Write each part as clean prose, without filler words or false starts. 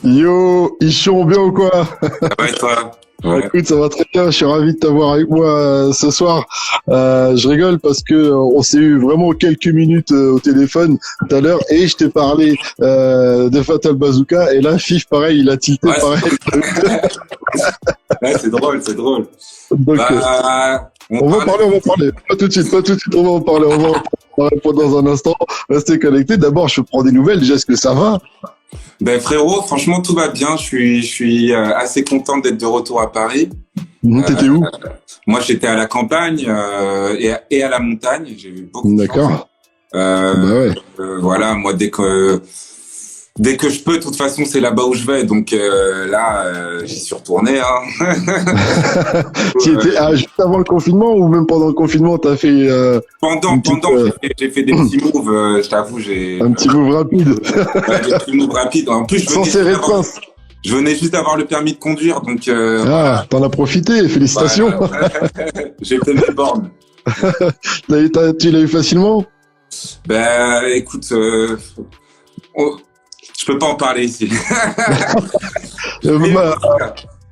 Yo, ils sont bien ou quoi? Ça va et toi? Ouais. Écoute, ça va très bien. Je suis ravi de t'avoir avec moi ce soir. Je rigole parce que on s'est eu vraiment quelques minutes au téléphone tout à l'heure et je t'ai parlé de Fatal Bazooka et là, Fif, pareil, il a tilté Ouais, pareil. ouais, c'est drôle, c'est drôle. Donc, on va parler, on va parler. Pas tout de suite, pas tout de suite. On va en parler. On va répondre dans un instant. Restez connectés. D'abord, je prends des nouvelles. Déjà, est-ce que ça va? Ben frérot, franchement, tout va bien. Je suis assez content d'être de retour à Paris. T'étais où? Moi, j'étais à la campagne et à la montagne. J'ai eu beaucoup de chance. D'accord. Bah ouais. Voilà, moi, dès que je peux, de toute façon, c'est là-bas où je vais. Donc là, j'y suis retourné. Hein. Tu étais juste avant le confinement ou même pendant le confinement, t'as fait Pendant, j'ai fait des petits moves. Je t'avoue, un petit move rapide. Ouais, des petits moves rapides. En plus, Sans serrer de pince. Je venais juste d'avoir le permis de conduire, donc. Voilà. T'en as profité. Félicitations. Ouais. J'ai fait mes bornes. Tu l'as eu facilement? Ben, écoute, je peux pas en parler ici.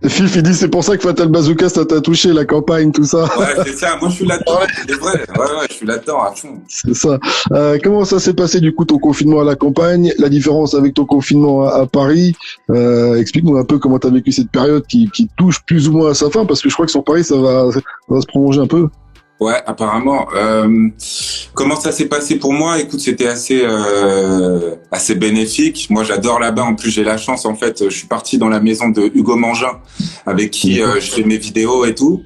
Fif, il dit c'est pour ça que Fatal Bazooka, ça t'a touché, la campagne, tout ça. Ouais, c'est ça. Moi, je suis là-dedans. C'est vrai. Ouais, je suis là-dedans à fond. C'est ça. Comment ça s'est passé du coup ton confinement à la campagne, la différence avec ton confinement à Paris? Explique-nous un peu comment t'as vécu cette période qui touche plus ou moins à sa fin, parce que je crois que sur Paris, ça va se prolonger un peu. Ouais, apparemment. Comment ça s'est passé pour moi? Écoute, c'était assez bénéfique. Moi, j'adore là-bas. En plus, j'ai la chance. En fait, je suis parti dans la maison de Hugo Mangin, avec qui je fais mes vidéos et tout.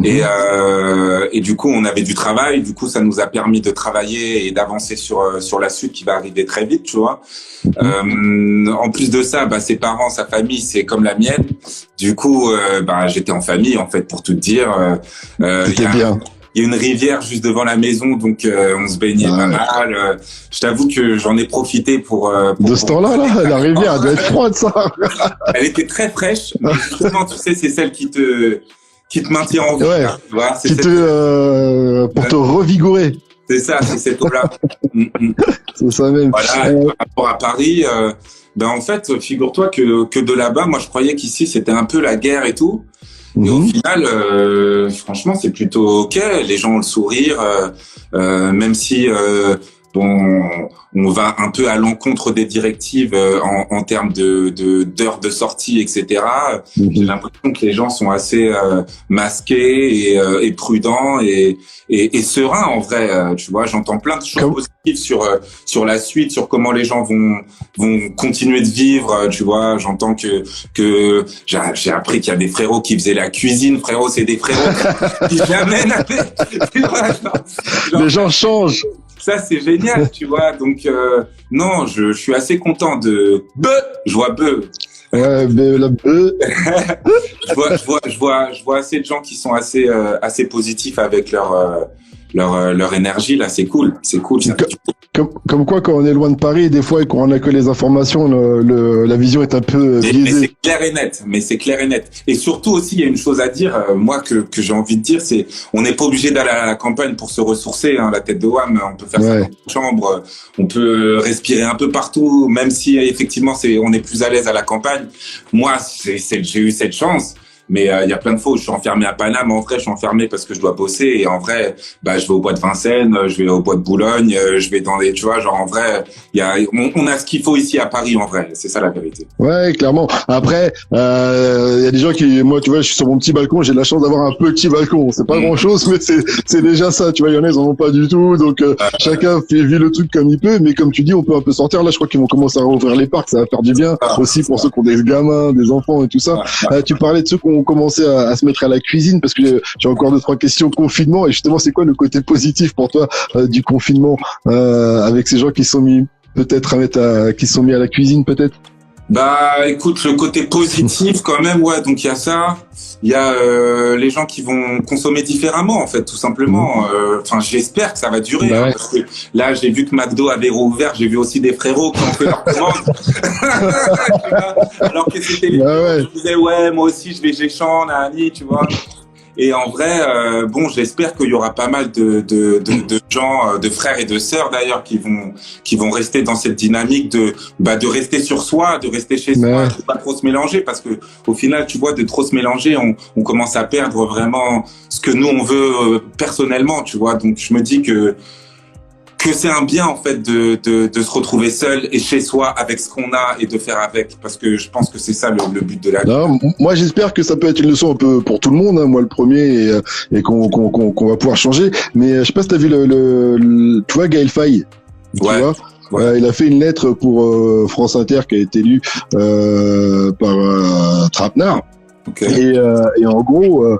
Et du coup, on avait du travail. Du coup, ça nous a permis de travailler et d'avancer sur la suite qui va arriver très vite, tu vois. En plus de ça, ses parents, sa famille, c'est comme la mienne. Du coup, j'étais en famille, en fait, pour tout te dire. C'était bien. Il y a une rivière juste devant la maison, donc on se baignait pas mal. Je t'avoue que j'en ai profité pour de ce temps-là, la rivière elle doit être froide, ça. Elle était très fraîche, mais justement, tu sais, c'est celle qui te maintient en vie. Ouais. Tu vois, pour te revigorer. C'est ça, c'est cette eau-là. C'est ça même. Voilà, par rapport à Paris, en fait, figure-toi que de là-bas, moi, je croyais qu'ici, c'était un peu la guerre et tout. Et au final, franchement, c'est plutôt ok. Les gens ont le sourire, même si on va un peu à l'encontre des directives en termes d'heures de sortie, etc. J'ai l'impression que les gens sont assez masqués et prudents et sereins en vrai. Tu vois, j'entends plein de choses positives sur la suite, sur comment les gens vont continuer de vivre. Tu vois, j'entends que j'ai appris qu'il y a des frérots qui faisaient la cuisine. Frérot, c'est des frérots qui jamais n'avaient. Les gens changent. Ça, c'est génial, tu vois. Donc, non, je suis assez content de... Je vois bœuf. Ouais, mais la bœuf. je vois assez de gens qui sont assez positifs avec leur énergie, là. C'est cool. C'est cool. Ça. Comme quoi, quand on est loin de Paris, des fois, et qu'on n'a que les informations, la vision est un peu biaisée. Mais c'est clair et net. Et surtout aussi, il y a une chose à dire, moi, que j'ai envie de dire, c'est, on n'est pas obligé d'aller à la campagne pour se ressourcer, hein, la tête de WAM. On peut faire ça dans une chambre, on peut respirer un peu partout, même si, effectivement, on est plus à l'aise à la campagne. Moi, j'ai eu cette chance. Mais il y a plein de fois où je suis enfermé à Paname. En vrai, je suis enfermé parce que je dois bosser. Et en vrai, je vais au bois de Vincennes, je vais au bois de Boulogne, je vais dans les, tu vois, genre en vrai, on a ce qu'il faut ici à Paris, en vrai. C'est ça la vérité. Ouais, clairement. Après, il y a des gens moi, tu vois, je suis sur mon petit balcon, j'ai la chance d'avoir un petit balcon. C'est pas grand chose, mais c'est déjà ça. Tu vois, il y en a, ils en ont pas du tout. Donc, chacun vit le truc comme il peut. Mais comme tu dis, on peut un peu sortir. Là, je crois qu'ils vont commencer à rouvrir les parcs. Ça va faire du bien aussi pour ceux qui ont des gamins, des enfants et tout ça. Tu parlais de ceux qui ont commencé à se mettre à la cuisine parce que j'ai encore 2-3 questions confinement et justement c'est quoi le côté positif pour toi du confinement avec ces gens qui sont mis peut-être qui sont mis à la cuisine peut-être? Écoute, le côté positif quand même, ouais, donc il y a ça, il y a les gens qui vont consommer différemment en fait, tout simplement. Enfin, j'espère que ça va durer, ouais. Parce que là, j'ai vu que McDo avait rouvert, j'ai vu aussi des frérots qui ont fait leur commande. Alors que c'était je disais ouais, moi aussi je vais Géchamp, Nani, tu vois. Et en vrai, bon, j'espère qu'il y aura pas mal de gens, de frères et de sœurs d'ailleurs, qui vont rester dans cette dynamique de rester sur soi, de rester chez soi, de pas trop se mélanger, parce que au final, tu vois, de trop se mélanger, on commence à perdre vraiment ce que nous on veut personnellement, tu vois. Donc je me dis que c'est un bien en fait de se retrouver seul et chez soi avec ce qu'on a et de faire avec, parce que je pense que c'est ça le but de la vie. Moi j'espère que ça peut être une leçon un peu pour tout le monde, hein, moi le premier, et qu'on va pouvoir changer. Mais je sais pas si t'as vu tu vois Gaël Faye, tu vois. Ouais. Il a fait une lettre pour France Inter qui a été lue par Trapenard. Okay. Et en gros,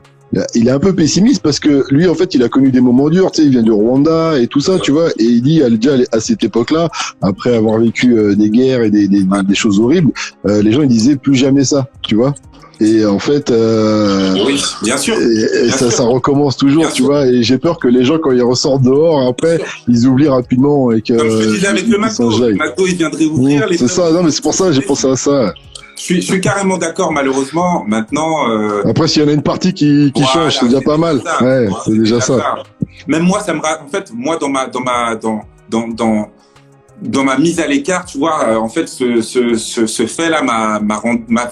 il est un peu pessimiste parce que lui, en fait, il a connu des moments durs. Tu sais, il vient du Rwanda et tout ça, tu vois. Et il dit, déjà à cette époque-là, après avoir vécu des guerres et des choses horribles, les gens ils disaient plus jamais ça, tu vois. Et en fait, oui, bien sûr. Et bien ça recommence toujours, tu vois. Et j'ai peur que les gens, quand ils ressortent dehors, après, ils oublient rapidement et que. Comme je te disais avec le McDo, il viendrait ouvrir. C'est ça. Non, mais c'est pour ça, j'ai pensé à ça. Je suis carrément d'accord, malheureusement. Maintenant. Après, s'il y en a une partie qui change, c'est déjà pas mal. Ouais, c'est déjà ça. Même moi, en fait, moi, dans ma mise à l'écart, tu vois, en fait, ce fait-là m'a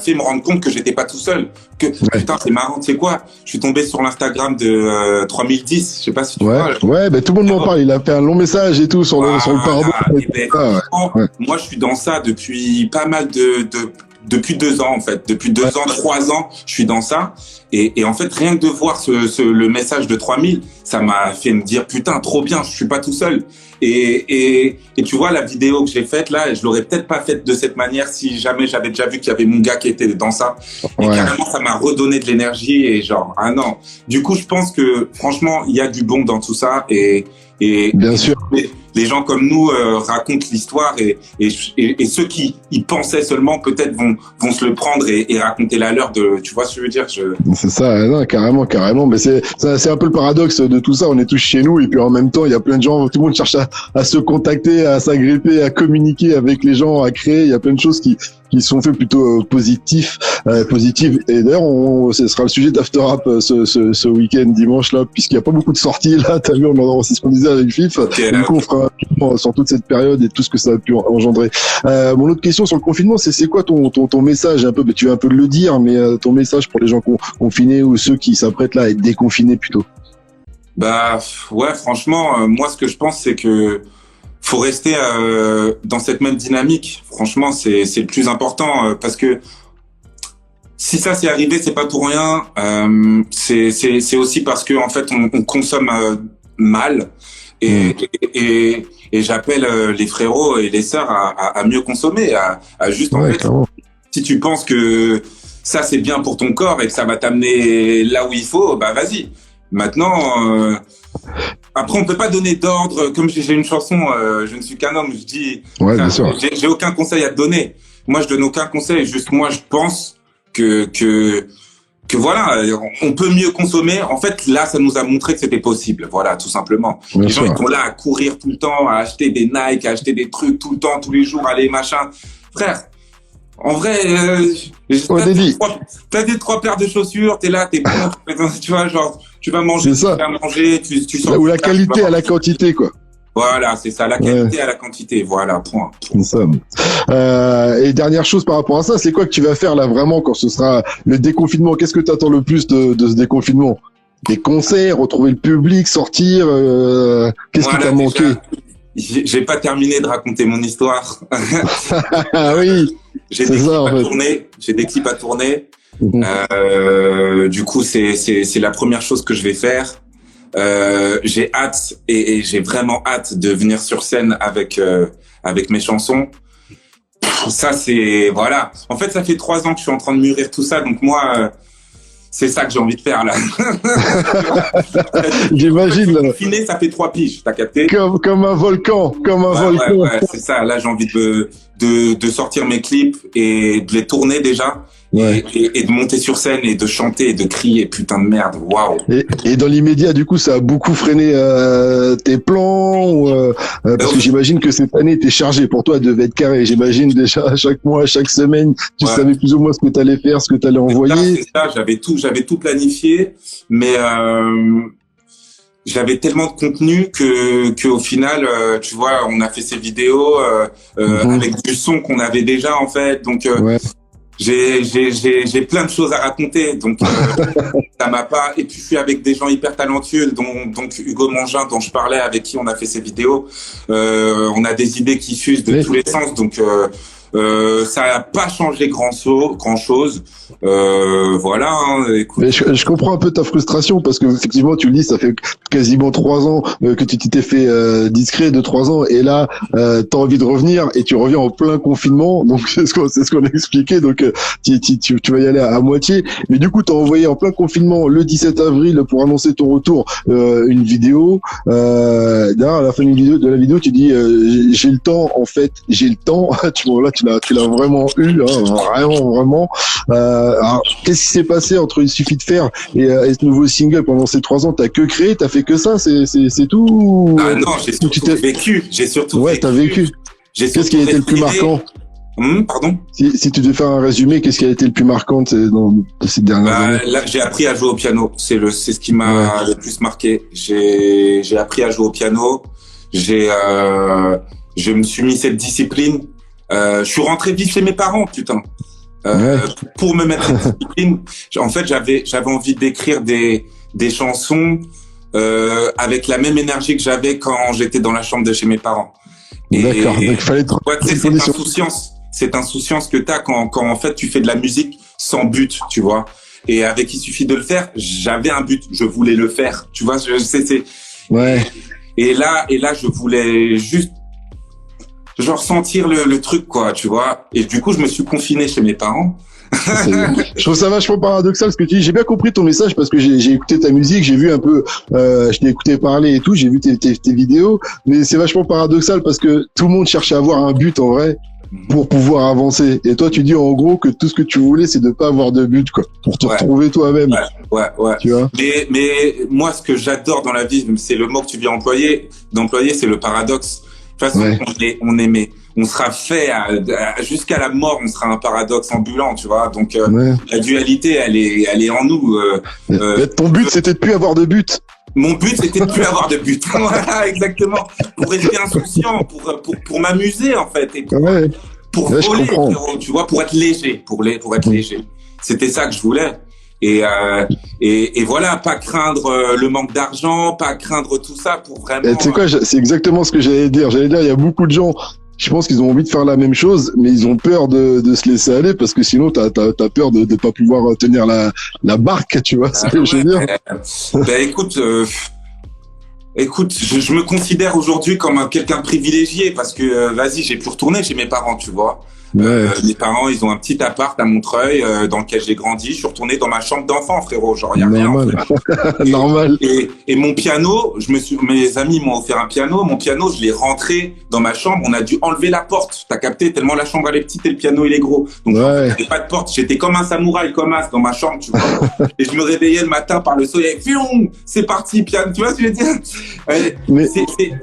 fait me rendre compte que j'étais pas tout seul. Putain, c'est marrant, tu sais quoi? Je suis tombé sur l'Instagram de 3010. Je sais pas si tu vois. Ouais, ben tout le monde m'en parle. Il a fait un long message et tout sur le pardon. Moi, je suis dans ça depuis pas mal depuis 2 ans en fait, depuis 2 ans, 3 ans, je suis dans ça et en fait rien que de voir le message de 3000, ça m'a fait me dire putain trop bien, je suis pas tout seul et tu vois la vidéo que j'ai faite là, je l'aurais peut-être pas faite de cette manière si jamais j'avais déjà vu qu'il y avait mon gars qui était dans ça et carrément ça m'a redonné de l'énergie et genre non. Du coup je pense que franchement il y a du bon dans tout ça et bien sûr. Les gens comme nous racontent l'histoire et ceux qui y pensaient seulement peut-être vont se le prendre et raconter la leur tu vois ce que je veux dire. C'est ça, non, carrément. Mais c'est un peu le paradoxe de tout ça. On est tous chez nous et puis en même temps il y a plein de gens, tout le monde cherche à se contacter, à s'agripper, à communiquer avec les gens, à créer. Il y a plein de choses qui sont faits plutôt positives. Et d'ailleurs, ce sera le sujet d'After Rap ce week-end dimanche là, puisqu'il y a pas beaucoup de sorties là. T'as vu, c'est ce qu'on disait avec FIF. Donc on fera sur toute cette période et tout ce que ça a pu engendrer. Mon autre question sur le confinement, c'est quoi ton message un peu? Tu vas un peu le dire, mais ton message pour les gens confinés ou ceux qui s'apprêtent là à être déconfinés plutôt. Bah ouais, franchement, moi ce que je pense c'est que faut rester dans cette même dynamique. Franchement, c'est le plus important parce que si ça s'est arrivé, c'est pas pour rien. C'est aussi parce que en fait on consomme mal et j'appelle les frérots et les sœurs à mieux consommer, à juste en fait clairement. Si tu penses que ça c'est bien pour ton corps et que ça va t'amener là où il faut, bah vas-y. Maintenant. Après, on peut pas donner d'ordre. Comme j'ai une chanson, je ne suis qu'un homme. Je dis, j'ai aucun conseil à te donner. Moi, je donne aucun conseil. Juste moi, je pense que voilà, on peut mieux consommer. En fait, là, ça nous a montré que c'était possible. Voilà, tout simplement. Les gens ils sont là à courir tout le temps, à acheter des Nike, à acheter des trucs tout le temps, tous les jours, aller machin. Frère. En vrai, t'as des 3 paires de chaussures, t'es là, t'es bon, tu vois, genre, tu vas manger, tu vas manger, tu sens. Ou la qualité à la quantité, quoi. Voilà, c'est ça, la qualité à la quantité, voilà, point. C'est ça. Et dernière chose par rapport à ça, c'est quoi que tu vas faire là vraiment quand ce sera le déconfinement? Qu'est-ce que tu attends le plus de ce déconfinement? Des concerts, retrouver le public, sortir, qu'est-ce qui t'a manqué? J'ai pas terminé de raconter mon histoire. Ah oui. J'ai des clips à tourner, j'ai des clips à tourner. Du coup, c'est la première chose que je vais faire. J'ai hâte et j'ai vraiment hâte de venir sur scène avec mes chansons. Ça c'est voilà. En fait, ça fait 3 ans que je suis en train de mûrir tout ça, donc moi. C'est ça que j'ai envie de faire là. J'imagine. Confiné, ça fait 3 piges, t'as capté? Comme un volcan, Ouais, c'est ça. Là, j'ai envie de sortir mes clips et de les tourner déjà et de monter sur scène et de chanter et de crier, putain de merde, waouh. Et dans l'immédiat, du coup, ça a beaucoup freiné tes plans parce que j'imagine que cette année était chargée pour toi, elle devait être carrée. J'imagine déjà à chaque mois, à chaque semaine, tu savais plus ou moins ce que tu allais faire, ce que tu allais envoyer. C'est ça, j'avais tout planifié, mais j'avais tellement de contenu que au final, tu vois, on a fait ces vidéos avec du son qu'on avait déjà en fait, donc j'ai plein de choses à raconter, donc ça m'a pas. Et puis je suis avec des gens hyper talentueux, donc Hugo Mangin dont je parlais, avec qui on a fait ces vidéos. On a des idées qui fusent de tous les sens, donc ça n'a pas changé grand chose. Voilà. Hein, écoute. Mais je comprends un peu ta frustration parce que effectivement tu le dis, ça fait quasiment 3 ans que tu t'es fait discret de 3 ans et là t'as envie de revenir et tu reviens en plein confinement, donc c'est ce qu'on a expliqué, donc tu vas y aller à moitié. Mais du coup t'as envoyé en plein confinement le 17 avril pour annoncer ton retour une vidéo. D'ailleurs à la fin de la vidéo tu dis j'ai le temps en fait, j'ai le temps. Tu l'as vraiment eu, hein, vraiment. Alors, qu'est-ce qui s'est passé entre Il suffit de faire et ce nouveau single pendant ces 3 ans? T'as que créé, t'as fait que ça, c'est tout? Ah non, j'ai surtout vécu. T'as vécu. Qu'est-ce qui a été le plus marquant? Pardon? Si tu devais faire un résumé, qu'est-ce qui a été le plus marquant de ces dernières années? Là, j'ai appris à jouer au piano. C'est ce qui m'a le plus marqué. J'ai appris à jouer au piano. Je me suis mis cette discipline. Je suis rentré vivre chez mes parents, putain. Pour me mettre cette discipline. En fait, j'avais envie d'écrire des chansons avec la même énergie que j'avais quand j'étais dans la chambre de chez mes parents. D'accord. Donc il fallait être. Cette insouciance que t'as quand en fait tu fais de la musique sans but, tu vois. Et avec Il suffit de le faire, j'avais un but, je voulais le faire, tu vois. Et là, je voulais juste genre sentir le truc, quoi, tu vois. Et du coup, je me suis confiné chez mes parents. Je trouve ça vachement paradoxal ce que tu dis. J'ai bien compris ton message parce que j'ai écouté ta musique, j'ai vu un peu, je t'ai écouté parler et tout, j'ai vu tes vidéos, mais c'est vachement paradoxal parce que tout le monde cherche à avoir un but en vrai pour pouvoir avancer. Et toi, tu dis en gros que tout ce que tu voulais, c'est de pas avoir de but, quoi, pour te retrouver toi-même. Ouais. Tu vois. Mais moi, ce que j'adore dans la vie, c'est le mot que tu viens d'employer, c'est le paradoxe. De toute façon, on sera fait jusqu'à la mort, on sera un paradoxe ambulant, tu vois. Donc la dualité, elle est en nous. Ton but, c'était de plus avoir de but. Mon but, c'était de plus avoir de but. Voilà, exactement. Pour rester insouciant, pour m'amuser en fait, et pour voler, tu vois, pour être léger, pour être léger. C'était ça que je voulais. Et voilà, pas craindre le manque d'argent, pas craindre tout ça pour vraiment. Tu sais quoi, c'est exactement ce que j'allais dire. Il y a beaucoup de gens, je pense qu'ils ont envie de faire la même chose, mais ils ont peur de se laisser aller parce que sinon t'as peur de pas pouvoir tenir la barque, tu vois. C'est ce que je veux dire. Écoute, je me considère aujourd'hui comme quelqu'un de privilégié parce que j'ai pu retourner chez mes parents, tu vois. Mes parents, ils ont un petit appart à Montreuil dans lequel j'ai grandi. Je suis retourné dans ma chambre d'enfant, frérot. Genre, y a rien. En fait. Normal. Et mon piano, mes amis m'ont offert un piano. Mon piano, je l'ai rentré dans ma chambre. On a dû enlever la porte. T'as capté, tellement la chambre elle est petite et le piano il est gros. Donc j'avais pas de porte. J'étais comme un samouraï, comme As dans ma chambre, tu vois. Et je me réveillais le matin par le soleil. C'est parti, piano. Tu vois ce que je veux dire?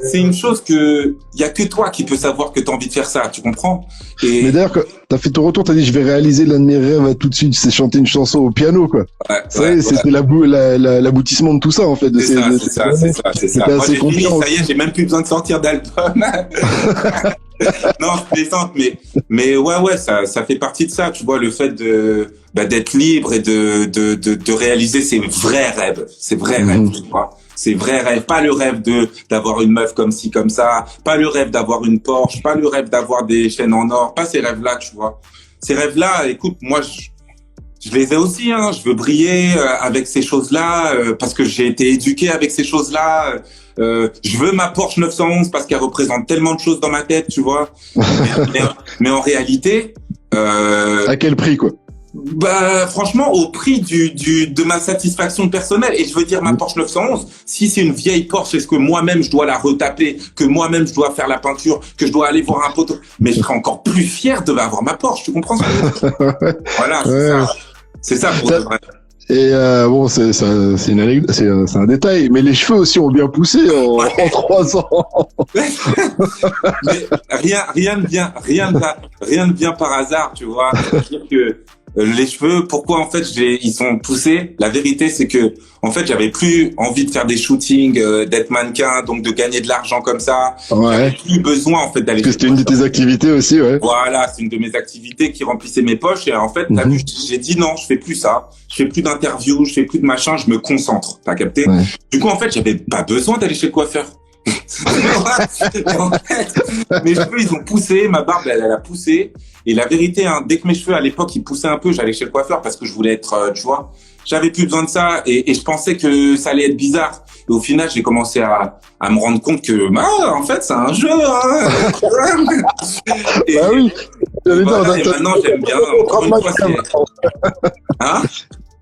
C'est une chose que y a que toi qui peux savoir que t'as envie de faire ça. Tu comprends? Mais d'ailleurs, quand t'as fait ton retour, t'as dit je vais réaliser l'un de mes rêves tout de suite, c'est chanter une chanson au piano, quoi. C'était l'aboutissement de tout ça, en fait. C'est ça. Moi, j'ai fini, ça y est, j'ai même plus besoin de sortir d'album. Non, je plaisante, mais ça fait partie de ça, tu vois, le fait d'être libre et de réaliser ses vrais rêves, tu vois. Ces vrais rêves, pas le rêve d'avoir une meuf comme ci, comme ça, pas le rêve d'avoir une Porsche, pas le rêve d'avoir des chaînes en or, pas ces rêves-là, tu vois. Ces rêves-là, écoute, moi, je les ai aussi, hein. Je veux briller avec ces choses-là parce que j'ai été éduqué avec ces choses-là. Je veux ma Porsche 911 parce qu'elle représente tellement de choses dans ma tête, tu vois. Mais en réalité, à quel prix, quoi? Bah, franchement, au prix de ma satisfaction personnelle. Et je veux dire, ma Porsche 911, si c'est une vieille Porsche, est-ce que moi-même je dois la retaper, que moi-même je dois faire la peinture, que je dois aller voir un poteau, mais je serais encore plus fier de avoir ma Porsche, tu comprends ce que je veux dire? Voilà, c'est ça. C'est ça pour de vrai. Et bon, c'est une anecdote, c'est un détail, mais les cheveux aussi ont bien poussé en 3 ans. Mais rien ne vient par hasard, tu vois. C'est-à-dire que les cheveux, pourquoi en fait ils sont poussés? La vérité, c'est que en fait, j'avais plus envie de faire des shootings, d'être mannequin, donc de gagner de l'argent comme ça. Ouais. J'avais plus besoin en fait d'aller. Parce que c'était une de tes activités aussi, ouais. Voilà, c'est une de mes activités qui remplissait mes poches. Et en fait, t'as vu, j'ai dit non, je fais plus ça. Je fais plus d'interviews, je fais plus de machin, je me concentre. T'as capté? Ouais. Du coup, en fait, j'avais pas besoin d'aller chez le coiffeur. En fait, mes cheveux, ils ont poussé, ma barbe, elle a poussé. Et la vérité, hein, dès que mes cheveux, à l'époque, ils poussaient un peu, j'allais chez le coiffeur parce que je voulais être, tu vois, j'avais plus besoin de ça et je pensais que ça allait être bizarre. Et au final, j'ai commencé à me rendre compte que, en fait, c'est un jeu, hein. Et, bah oui. voilà, et maintenant, j'aime bien. Encore une fois, hein?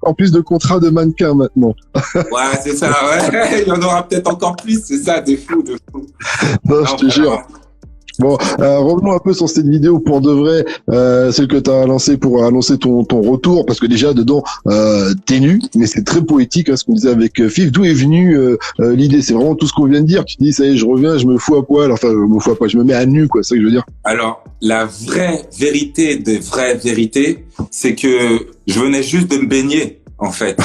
En plus de contrats de mannequin maintenant. Ouais, c'est ça, ouais. Il y en aura peut-être encore plus, c'est ça, des fous, de fous. Non, je te jure. Bon, revenons un peu sur cette vidéo pour de vrai, celle que tu as lancée pour annoncer ton retour, parce que déjà dedans, t'es nu, mais c'est très poétique, hein, ce qu'on disait avec Fif. D'où est venue l'idée? C'est vraiment tout ce qu'on vient de dire. Tu dis, ça y est, je reviens, je me fous à poil, enfin, je me fous à poil, je me mets à nu, quoi, c'est ça que je veux dire. Alors, la vraie vérité des vraies vérités, c'est que je venais juste de me baigner. En fait,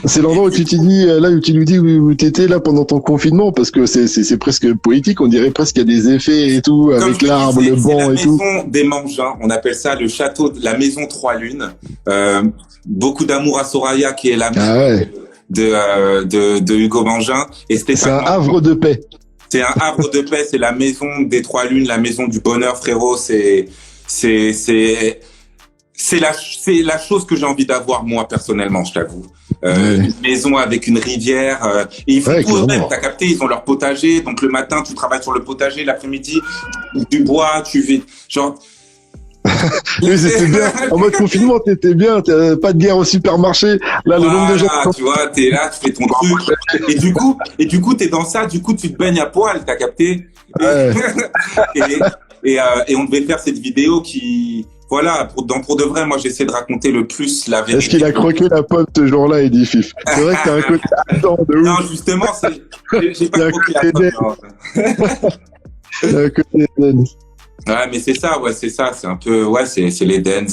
c'est l'endroit où tu t'es dit, là où tu nous dis où t'étais là pendant ton confinement, parce que c'est presque poétique, on dirait presque qu'il y a des effets et tout, comme avec l'arbre, le banc et tout. C'est la maison des Mangins, on appelle ça le château de la maison Trois Lunes. Beaucoup d'amour à Soraya qui est la maison de Hugo Mangin. Et c'est un havre de paix. C'est un havre de paix, c'est la maison des Trois Lunes, la maison du bonheur, frérot. C'est la chose que j'ai envie d'avoir moi personnellement, je t'avoue. Une maison avec une rivière. Et ils font tout eux-mêmes, t'as capté, ils ont leur potager. Donc le matin, tu travailles sur le potager, l'après-midi, du bois, tu vis. Genre. Oui, c'était bien. En mode confinement, t'étais bien. Pas de guerre au supermarché. Là, le nombre de gens. Tu vois, t'es là, tu fais ton truc. Et du coup, t'es dans ça. Du coup, tu te baignes à poil, t'as capté. Et on devait faire cette vidéo qui. Voilà, pour de vrai, moi, j'essaie de raconter le plus la vérité. Est-ce qu'il a croqué la pomme ce jour-là, Eddie Fif? C'est vrai que t'as un côté de ouf. Non, justement, j'ai pas croqué la pomme. Un côté zen. Ouais, mais c'est ça, c'est un peu, c'est l'Éden,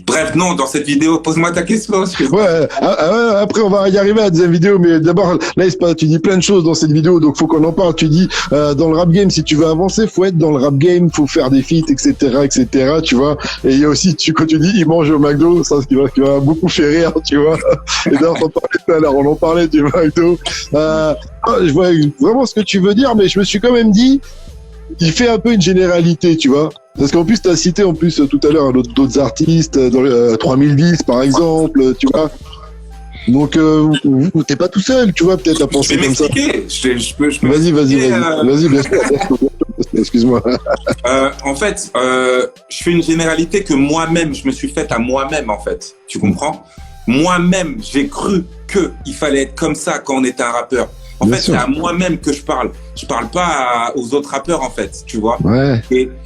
bref, non, dans cette vidéo, pose-moi ta question. Ouais, après on va y arriver à la deuxième vidéo, mais d'abord, là, tu dis plein de choses dans cette vidéo, donc faut qu'on en parle. Tu dis, dans le rap game, si tu veux avancer, faut être dans le rap game, faut faire des feats, etc., tu vois. Et il y a aussi, quand tu dis, il mange au McDo, ça, ce qui va beaucoup faire rire, tu vois. Et d'ailleurs, on en parlait du McDo. Je vois vraiment ce que tu veux dire, mais je me suis quand même dit, il fait un peu une généralité, tu vois. Parce qu'en plus, tu as cité tout à l'heure d'autres artistes, dans le 3010 par exemple, tu vois. Donc, t'es pas tout seul, tu vois, peut-être à penser comme ça. Je peux Vas-y, bien sûr. Excuse-moi. En fait, je fais une généralité que moi-même, je me suis faite à moi-même, en fait. Tu comprends? Moi-même, j'ai cru qu'il fallait être comme ça quand on était un rappeur. En fait, c'est à moi-même que je parle. Je parle pas aux autres rappeurs, en fait, tu vois. Ouais.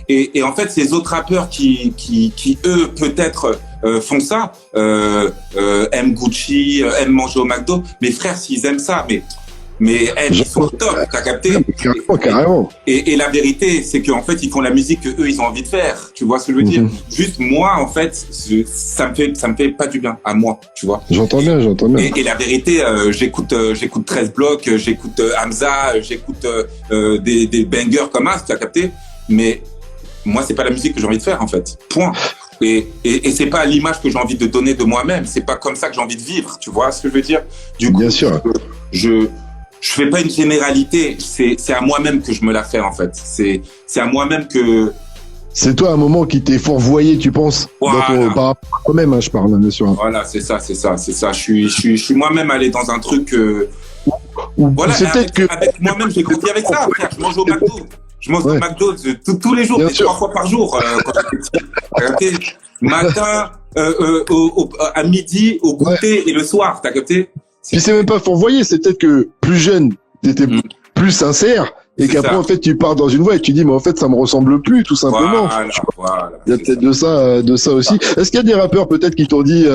Et en fait, ces autres rappeurs qui eux, peut-être, font ça, aiment Gucci, aiment manger au McDo. Mes frères, s'ils aiment ça, mais ils sont top, t'as capté? Carrément. Et la vérité, c'est qu'en fait, ils font la musique que eux, ils ont envie de faire. Tu vois ce que je veux dire? Juste moi, en fait, ça me fait pas du bien à moi, tu vois. J'entends bien. Et la vérité, j'écoute 13 blocs, j'écoute Hamza, j'écoute des bangers comme As, tu as capté? Mais moi, c'est pas la musique que j'ai envie de faire, en fait. Point. Et c'est pas l'image que j'ai envie de donner de moi-même. C'est pas comme ça que j'ai envie de vivre. Tu vois ce que je veux dire? Du coup, bien sûr. Je fais pas une généralité, c'est à moi-même que je me la fais, en fait. C'est à moi-même que... C'est toi un moment qui t'est fourvoyé, tu penses, voilà. Par rapport à toi-même, hein, je parle, bien sûr. Voilà, c'est ça. Je suis moi-même allé dans un truc... voilà, c'est peut-être que... avec moi-même, j'ai grandi avec ça, frère. Je mange au McDo. Je mange au McDo tous les jours, 3 fois par jour. Quand T'as capté? Matin, à midi, au goûter et le soir. T'as capté? Puis c'est même pas faut envoyer, c'est peut-être que plus jeune, t'étais plus sincère. Et qu'après, en fait, tu pars dans une voie et tu dis, mais en fait, ça me ressemble plus, tout simplement. Voilà, il y a peut-être de ça aussi. Est-ce qu'il y a des rappeurs, peut-être, qui t'ont dit,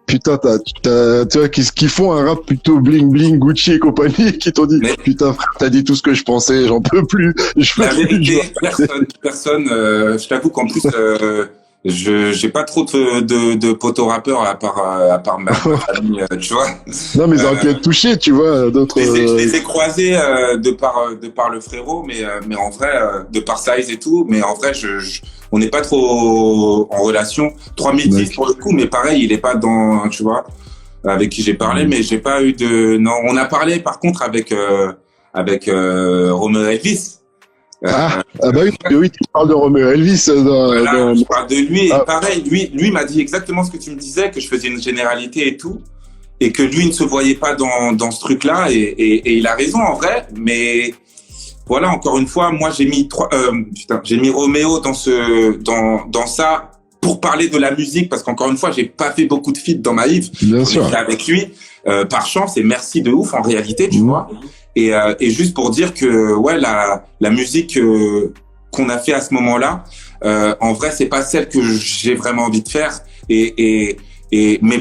putain, tu vois, qui font un rap plutôt bling bling, Gucci et compagnie, qui t'ont dit, putain, frère, t'as dit tout ce que je pensais, j'en peux plus. La vérité, personne, je t'avoue qu'en plus, j'ai pas trop de potos rappeurs à part ma famille, tu vois. Non, mais ils auraient pu être touchés, tu vois, d'autres. Je les ai croisés de par le frérot, mais en vrai, de par size et tout, mais en vrai, on n'est pas trop en relation. 3010 pour le coup, mais pareil, il est pas dans, tu vois, avec qui j'ai parlé, mais j'ai pas eu de. Non, on a parlé par contre avec Romeo Elvis. Bah oui, tu parles de Romeo Elvis. Je parle de lui. Et pareil, lui m'a dit exactement ce que tu me disais, que je faisais une généralité et tout, et que lui ne se voyait pas dans ce truc-là, et il a raison en vrai. Mais voilà, encore une fois, moi j'ai mis Roméo dans ça pour parler de la musique, parce qu'encore une fois, j'ai pas fait beaucoup de feats dans ma Yves. Bien sûr. Avec lui, par chance, et merci de ouf en réalité, tu vois. Et juste pour dire que ouais, la musique qu'on a fait à ce moment-là, en vrai, c'est pas celle que j'ai vraiment envie de faire, mais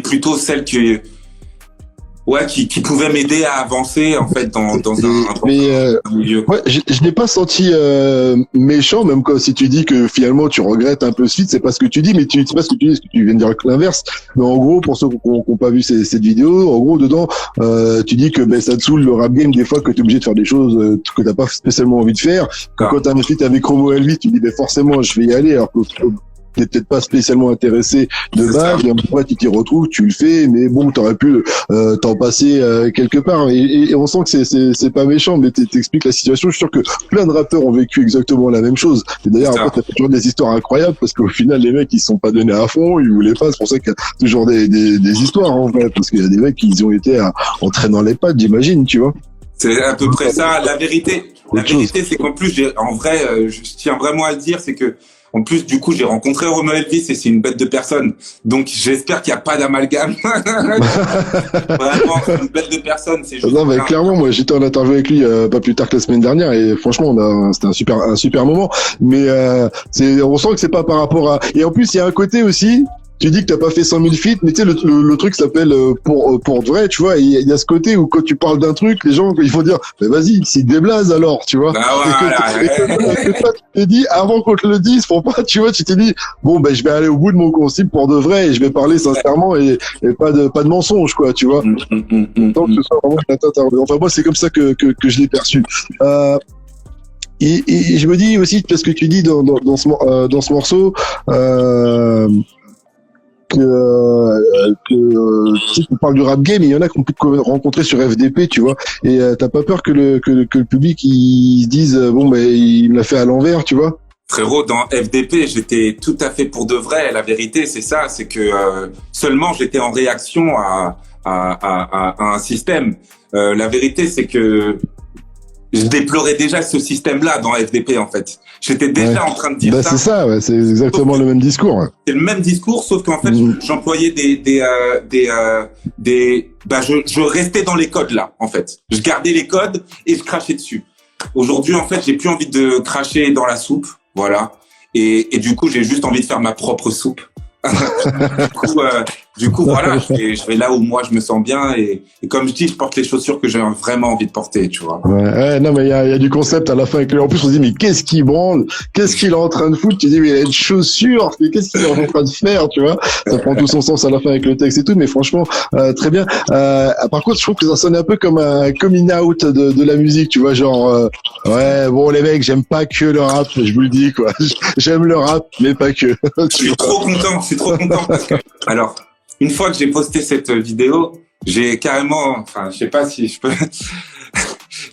plutôt celle qui pouvait m'aider à avancer en fait dans un milieu. Ouais, je n'ai pas senti méchant, même quand si tu dis que finalement tu regrettes un peu ce feat, c'est pas ce que tu dis, mais c'est pas ce que tu dis, ce que tu viens de dire l'inverse. Mais en gros, pour ceux qui n'ont pas vu cette vidéo, en gros dedans, tu dis que ça te saoule le rap game des fois, que tu es obligé de faire des choses que t'as pas spécialement envie de faire. Que quand t'as un feat avec Romo Elvis, tu dis forcément je vais y aller, alors que t'es peut-être pas spécialement intéressé de base, et après tu t'y retrouves, tu le fais, mais bon, t'aurais pu t'en passer quelque part, et on sent que c'est pas méchant, mais t'expliques la situation. Je suis sûr que plein de rappeurs ont vécu exactement la même chose, et d'ailleurs après t'as toujours des histoires incroyables, parce qu'au final les mecs ils se sont pas donnés à fond, ils voulaient pas, c'est pour ça qu'il y a toujours des histoires en vrai, parce qu'il y a des mecs qui ont été en traînant les pattes, j'imagine, tu vois. C'est à peu près ça. La vérité c'est qu'en plus en vrai, je tiens vraiment à le dire, c'est que en plus, du coup, j'ai rencontré Romeo Elvis et c'est une bête de personne. Donc, j'espère qu'il n'y a pas d'amalgame. Vraiment, c'est une bête de personne. C'est juste. Non, mais clairement, moi, j'étais en interview avec lui pas plus tard que la semaine dernière et franchement, c'était un super moment. Mais on sent que c'est pas par rapport à. Et en plus, il y a un côté aussi. Tu dis que t'as pas fait 100 000 feats, mais tu sais, le truc s'appelle pour de vrai, tu vois. Il y a ce côté où quand tu parles d'un truc, les gens, ils vont dire, mais vas-y, c'est déblase alors, tu vois. Et que toi, tu t'es dit, avant qu'on te le dise, pour pas, tu vois, tu t'es dit, bon, je vais aller au bout de mon concept pour de vrai et je vais parler sincèrement et pas de mensonge, quoi, tu vois. Donc, ce soit vraiment enfin, moi, c'est comme ça que je l'ai perçu. Et je me dis aussi, parce que tu dis dans ce morceau, si tu parles du rap game, il y en a qu'on peut rencontrer sur FDP, tu vois, et t'as pas peur que le public il se dise il me l'a fait à l'envers, tu vois. Frérot, dans FDP, j'étais tout à fait pour de vrai. La vérité, c'est ça, c'est que seulement j'étais en réaction à un système. La vérité, c'est que je déplorais déjà ce système-là dans FDP, en fait. J'étais déjà en train de dire ça. C'est ça, ouais, c'est exactement le même discours. Ouais. C'est le même discours, sauf qu'en fait, j'employais je restais dans les codes, là, en fait. Je gardais les codes et je crachais dessus. Aujourd'hui, en fait, j'ai plus envie de cracher dans la soupe, voilà. Et du coup, j'ai juste envie de faire ma propre soupe. Du coup, voilà, je vais là où moi je me sens bien et comme je dis, je porte les chaussures que j'ai vraiment envie de porter, tu vois. Ouais, non, mais il y a du concept à la fin avec lui. En plus, on se dit, mais qu'est-ce qu'il branle? Qu'est-ce qu'il est en train de foutre? Tu dis, mais il a une chaussure. Mais qu'est-ce qu'il est en train de faire, tu vois? Ça prend tout son sens à la fin avec le texte et tout, mais franchement, très bien. Par contre, je trouve que ça sonne un peu comme un coming out de la musique, tu vois, genre, ouais, bon, les mecs, j'aime pas que le rap, je vous le dis, quoi. J'aime le rap, mais pas que. Je suis trop content parce que, alors, une fois que j'ai posté cette vidéo, j'ai carrément, enfin, je sais pas si je peux,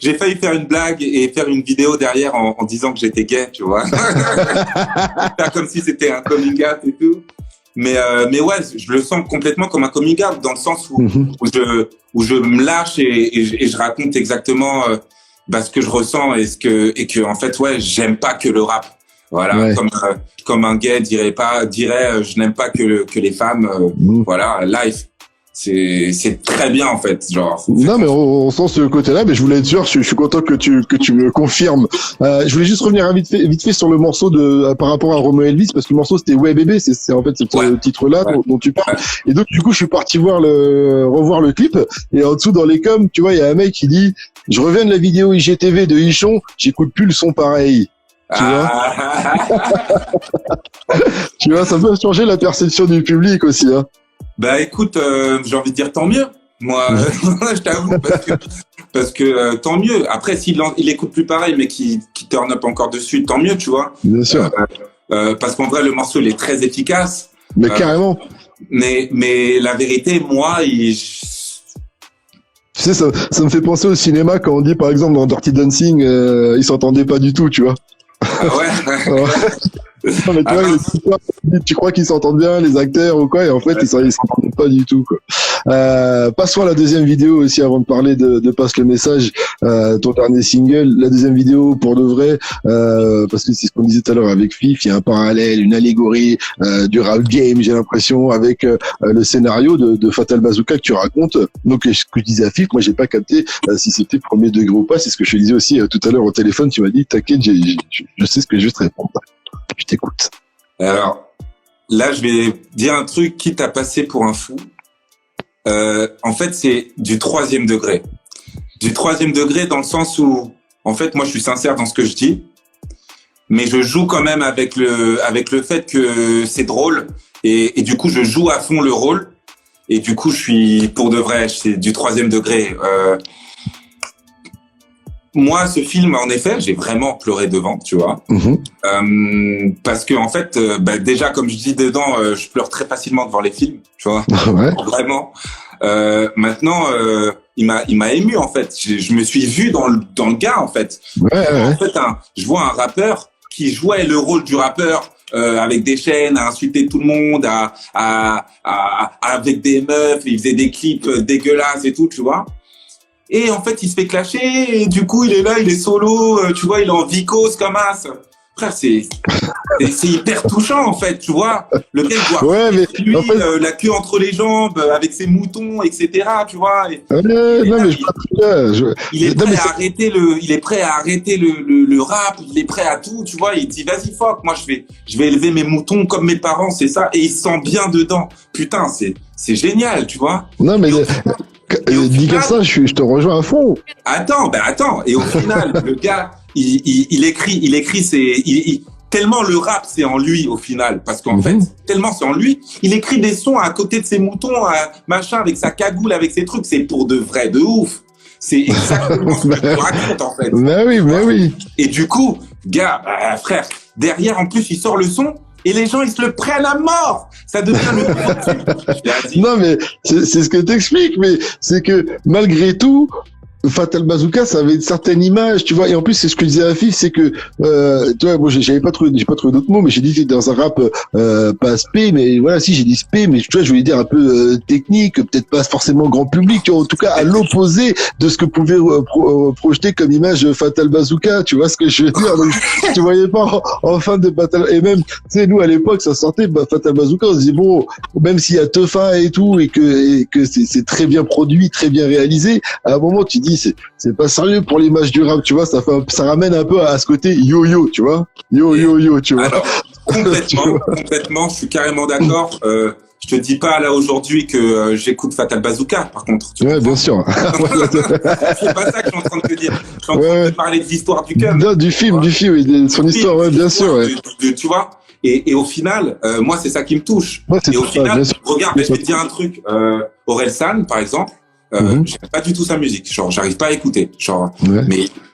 j'ai failli faire une blague et faire une vidéo derrière en disant que j'étais gay, tu vois. Faire comme si c'était un coming out et tout. Mais ouais, je le sens complètement comme un coming out dans le sens où je me lâche et je raconte exactement ce que je ressens et que en fait ouais, j'aime pas que le rap. Voilà, Ouais. comme un gay dirait je n'aime pas que les femmes. Voilà, live. C'est très bien en fait, genre. Non, mais on sent ce côté-là, mais je voulais être sûr, je suis content que tu me confirmes. Je voulais juste revenir vite fait sur le morceau par rapport à Romeo Elvis, parce que le morceau c'était Ouais bébé, c'est en fait ce titre-là dont tu parles. Ouais. Et donc du coup, je suis parti revoir le clip, et en dessous dans les coms, tu vois, il y a un mec qui dit, je reviens de la vidéo IGTV de Hichon, j'écoute plus le son pareil. Tu vois, tu vois, ça peut changer la perception du public aussi, hein. Bah écoute, j'ai envie de dire tant mieux. Moi, je t'avoue, parce que tant mieux. Après, il écoute plus pareil, mais qui turn up encore dessus, tant mieux, tu vois. Bien sûr. Parce qu'en vrai, le morceau, il est très efficace. Mais carrément. Mais la vérité, moi, tu sais, ça me fait penser au cinéma quand on dit, par exemple, dans Dirty Dancing, ils s'entendaient pas du tout, tu vois. Ah ouais. Non, mais tu crois qu'ils s'entendent bien, les acteurs ou quoi, et en fait, ils s'entendent pas du tout, quoi. Passons à la deuxième vidéo aussi avant de parler de Passe le message, ton dernier single. La deuxième vidéo, pour de vrai, parce que c'est ce qu'on disait tout à l'heure avec Fif, il y a un parallèle, une allégorie du rap game, j'ai l'impression, avec le scénario de Fatal Bazooka que tu racontes. Donc, ce que je disais à Fif, moi, j'ai pas capté si c'était premier degré ou pas. C'est ce que je te disais aussi tout à l'heure au téléphone. Tu m'as dit, t'inquiète, je sais ce que je vais te répondre. Je t'écoute. Alors, là, je vais dire un truc qui t'a passé pour un fou. En fait, c'est du 3e degré. Du 3e degré dans le sens où, en fait, moi, je suis sincère dans ce que je dis, mais je joue quand même avec le fait que c'est drôle et du coup, je joue à fond le rôle et du coup, je suis pour de vrai, c'est du 3e degré. Moi, ce film, en effet, j'ai vraiment pleuré devant, tu vois. Parce que en fait, déjà, comme je dis dedans, je pleure très facilement devant les films, tu vois. Ouais. Vraiment. Maintenant, il m'a ému en fait. Je me suis vu dans le gars en fait. Ouais. En fait, je vois un rappeur qui jouait le rôle du rappeur. Avec des chaînes, à insulter tout le monde, avec des meufs, il faisait des clips dégueulasses et tout, tu vois. Et en fait, il se fait clasher, et du coup, il est là, il est solo, tu vois, il est en vicose comme as. Frère, c'est hyper touchant, en fait, tu vois. Le mec doit lui, en fait... la queue entre les jambes, avec ses moutons, etc., tu vois. Il est prêt à arrêter le rap, il est prêt à tout, tu vois. Il dit, vas-y, fuck, moi, je vais élever mes moutons comme mes parents, c'est ça. Et il se sent bien dedans. Putain, c'est génial, tu vois. Non, mais... Dit comme ça, je te rejoins à fond. Attends. Et au final, le gars, il écrit tellement le rap, c'est en lui, au final. Parce qu'en fait, tellement c'est en lui. Il écrit des sons à côté de ses moutons, machin, avec sa cagoule, avec ses trucs. C'est pour de vrai, de ouf. C'est exactement ce que je te raconte, en fait. Mais oui. Et du coup, gars, frère, derrière, en plus, il sort le son. Et les gens, ils se le prennent à mort. Ça devient le... Non, mais c'est ce que t'expliques, mais c'est que malgré tout, Fatal Bazooka, ça avait une certaine image, tu vois. Et en plus, c'est ce que disait la fille, c'est que, tu vois, bon, j'ai pas trouvé d'autres mots, mais j'ai dit que dans un rap, pas spé, mais voilà, si j'ai dit spé, mais tu vois, je voulais dire un peu technique, peut-être pas forcément grand public, tu vois, en tout cas à l'opposé de ce que pouvait projeter comme image Fatal Bazooka, tu vois ce que je veux dire. Donc, tu voyais pas en fin de Fatal, et même, tu sais, nous à l'époque, ça sortait Fatal Bazooka, on se dit bon, même s'il y a Teufa et tout, et que c'est très bien produit, très bien réalisé, à un moment tu dis c'est pas sérieux pour l'image du rap, tu vois, ça ramène un peu à ce côté yo-yo, tu vois. Yo, tu vois. Alors, complètement, je suis carrément d'accord. Je te dis pas là aujourd'hui que j'écoute Fatal Bazooka, par contre. Ouais, bien sûr. C'est pas ça que je suis en train de te dire. Je suis en train de te parler de l'histoire du cum. Non, du film, oui, de son histoire, ouais, bien sûr. Ouais. Tu vois. Et au final, moi, c'est ça qui me touche. Ouais, et au final, regarde, je vais te dire un truc. Orelsan, par exemple. J'aime pas du tout sa musique, genre j'arrive pas à écouter, genre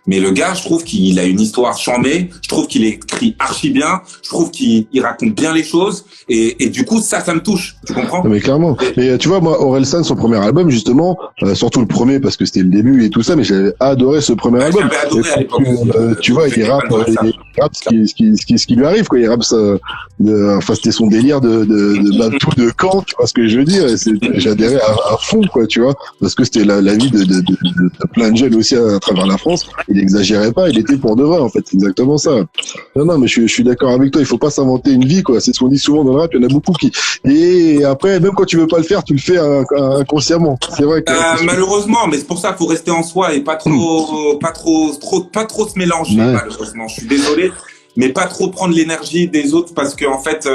mais le gars, je trouve qu'il a une histoire charmée, je trouve qu'il écrit archi bien, je trouve qu'il raconte bien les choses et du coup ça me touche, tu comprends? Mais clairement. Mais tu vois, moi Orelsan, son premier album justement, surtout le premier parce que c'était le début et tout ça, mais j'avais adoré ce premier album. J'avais adoré à l'époque. Tu vois, il rappe ce qui lui arrive, quoi. Il rappe ça, enfin c'était son délire de Babtou de Caen, tu vois ce que je veux dire. J'adhérais à fond, quoi, tu vois. parce que c'était la vie de plein de jeunes aussi à travers la France. Il exagérait pas, il était pour de vrai en fait, c'est exactement ça. Non, mais je suis d'accord avec toi, il faut pas s'inventer une vie quoi. C'est ce qu'on dit souvent dans le rap, il y en a beaucoup qui et après même quand tu veux pas le faire, tu le fais inconsciemment. C'est vrai que malheureusement, mais c'est pour ça qu'il faut rester en soi et pas trop se mélanger. Ouais. Malheureusement, je suis désolé, mais pas trop prendre l'énergie des autres parce que en fait,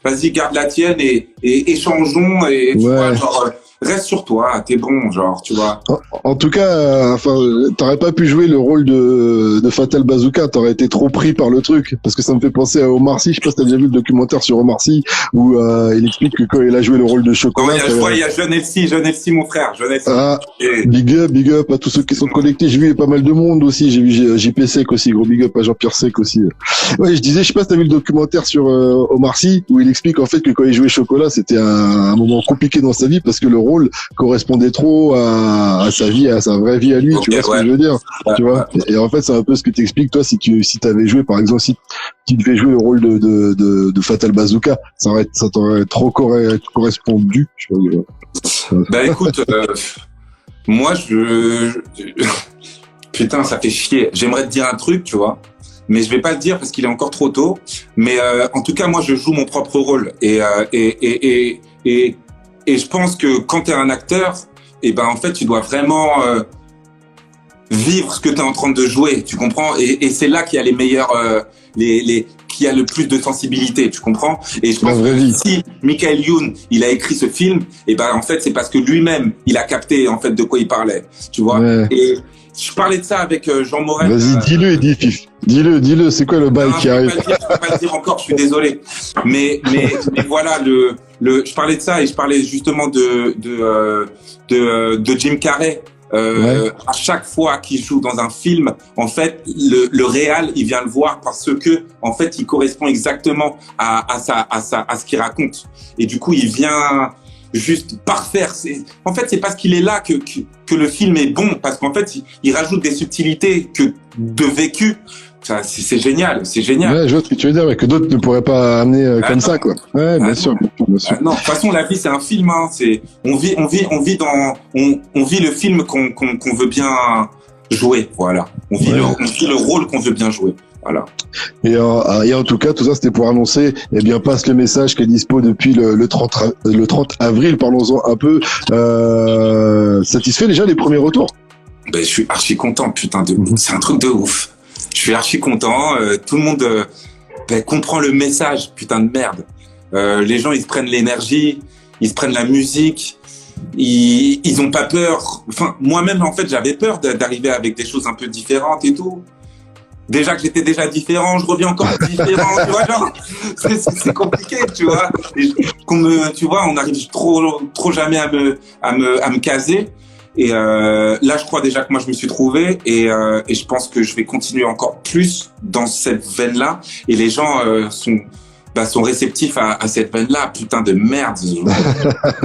vas-y, garde la tienne et échangeons et tu vois, genre reste sur toi, t'es bon, genre, tu vois. En tout cas, enfin, t'aurais pas pu jouer le rôle de Fatal Bazooka, t'aurais été trop pris par le truc, parce que ça me fait penser à Omar Sy. Je sais pas si t'as déjà vu le documentaire sur Omar Sy où il explique que quand il a joué le rôle de Chocolat. Il y a Jeune Elsie, mon frère, Jeune Elsie. Ah, big up à tous ceux qui sont connectés. J'ai vu pas mal de monde aussi. J'ai vu JP Sec aussi, gros big up à Jean-Pierre Sec aussi. Ouais, je disais, je sais pas si t'as vu le documentaire sur Omar Sy où il explique en fait que quand il jouait Chocolat, c'était un moment compliqué dans sa vie parce que le rôle correspondait trop à sa vie, à sa vraie vie à lui, tu vois ce que je veux dire, tu vois. Et en fait, c'est un peu ce que t'expliques toi, si t'avais joué, par exemple, si tu devais jouer le rôle de Fatal Bazooka, ça t'aurait trop correspondu, je sais pas. Bah écoute, moi putain, ça fait chier. J'aimerais te dire un truc, tu vois. Mais je vais pas le dire parce qu'il est encore trop tôt. Mais en tout cas, moi, je joue mon propre rôle et je pense que quand tu es un acteur, et ben en fait, tu dois vraiment vivre ce que tu es en train de jouer, tu comprends? Et c'est là qu'il y a les meilleurs, qu'il y a le plus de sensibilité, tu comprends? Et je pense que si Michael Youn, il a écrit ce film, et ben en fait, c'est parce que lui-même, il a capté en fait de quoi il parlait, tu vois? Ouais. Et je parlais de ça avec Jean Morel. Vas-y, dis-le, Fif. Dis-le, c'est quoi le bail qui arrive? Je peux pas le dire encore, je suis désolé. Mais voilà, je parlais de ça et je parlais justement de Jim Carrey. À chaque fois qu'il joue dans un film, en fait, le réal, il vient le voir parce que, en fait, il correspond exactement à ce qu'il raconte. Et du coup, il vient juste parfaire. En fait, c'est parce qu'il est là que le film est bon, parce qu'en fait, il rajoute des subtilités de vécu. C'est génial, c'est génial. Ouais, je vois ce que tu veux dire, mais que d'autres ne pourraient pas amener comme ça, quoi. Ouais, bien sûr. Non, de toute façon, la vie, c'est un film, hein. On vit le film qu'on veut bien jouer, voilà. On vit le rôle qu'on veut bien jouer. Voilà. Et en tout cas, tout ça, c'était pour annoncer, eh bien, passe le message qui est dispo depuis le 30 avril, parlons-en un peu. Satisfait déjà des premiers retours? Ben, je suis archi content, putain, c'est un truc de ouf. Je suis archi content, tout le monde comprend le message, putain de merde. Les gens, ils se prennent l'énergie, ils se prennent la musique, ils ont pas peur. Enfin, moi-même, en fait, j'avais peur d'arriver avec des choses un peu différentes et tout. Déjà que j'étais déjà différent, je reviens encore différent, tu vois, genre, c'est compliqué, tu vois. Tu vois, on arrive trop jamais à me caser. Et là, je crois déjà que moi, je me suis trouvé et je pense que je vais continuer encore plus dans cette veine-là. Et les gens sont réceptifs à cette veine-là. Putain de merde.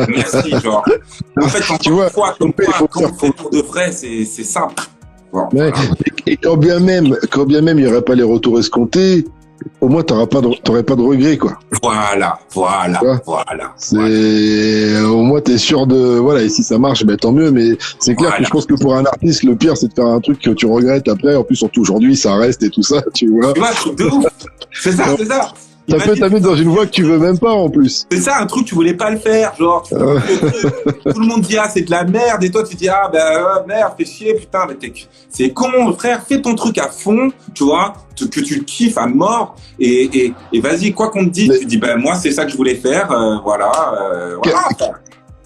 Merci, genre. En fait, quand on fait pour de vrai, c'est simple. Bon, ouais. Voilà. Et quand bien même il n'y aurait pas les retours escomptés, au moins t'aurais pas de regrets, quoi. Voilà. Au moins t'es sûr de, et si ça marche, ben tant mieux, mais c'est clair que je pense que pour un artiste, le pire, c'est de faire un truc que tu regrettes après, en plus, surtout aujourd'hui, ça reste et tout ça, tu vois. Tu vois, truc de ouf. C'est ça. Ça peut t'amener dans une voie que tu veux même pas, en plus. C'est ça, un truc, tu voulais pas le faire, genre, tout le monde dit, c'est de la merde, et toi, tu dis, merde, fais chier, putain, mais c'est con, frère, fais ton truc à fond, tu vois, que tu kiffes à mort, et vas-y, quoi qu'on te dise, tu dis, moi, c'est ça que je voulais faire, voilà.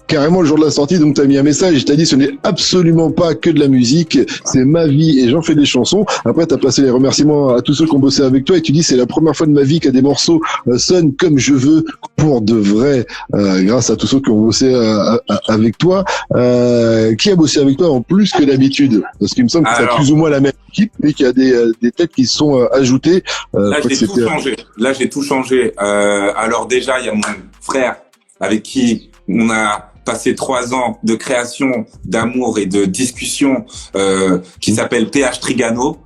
Carrément, le jour de la sortie, donc t'as mis un message, je t'ai dit, ce n'est absolument pas que de la musique, c'est ma vie et j'en fais des chansons. Après, t'as passé les remerciements à tous ceux qui ont bossé avec toi et tu dis, c'est la première fois de ma vie que des morceaux sonnent comme je veux pour de vrai, grâce à tous ceux qui ont bossé avec toi. Qui a bossé avec toi en plus que d'habitude? Parce qu'il me semble que c'est plus ou moins la même équipe, mais qu'il y a des têtes qui se sont ajoutées. Là, j'ai tout changé. Alors déjà, il y a mon frère avec qui on a passé 3 ans de création, d'amour et de discussion, qui s'appelle PH Trigano,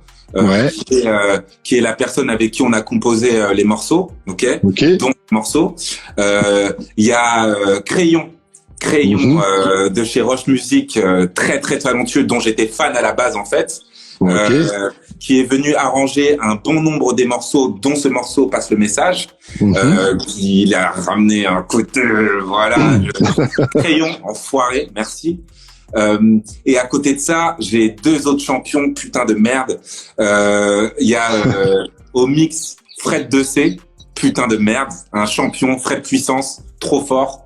qui est la personne avec qui on a composé les morceaux, donc les morceaux. Il y a Crayon, Crayon de chez Roche Music, très très talentueux, dont j'étais fan à la base en fait, qui est venu arranger un bon nombre des morceaux, dont ce morceau Passe le message. Il a ramené un côté, voilà, Crayon, enfoiré, merci. Et à côté de ça, j'ai deux autres champions, putain de merde. Il y a au mix Fred 2C, putain de merde, un champion, Fred Puissance, trop fort,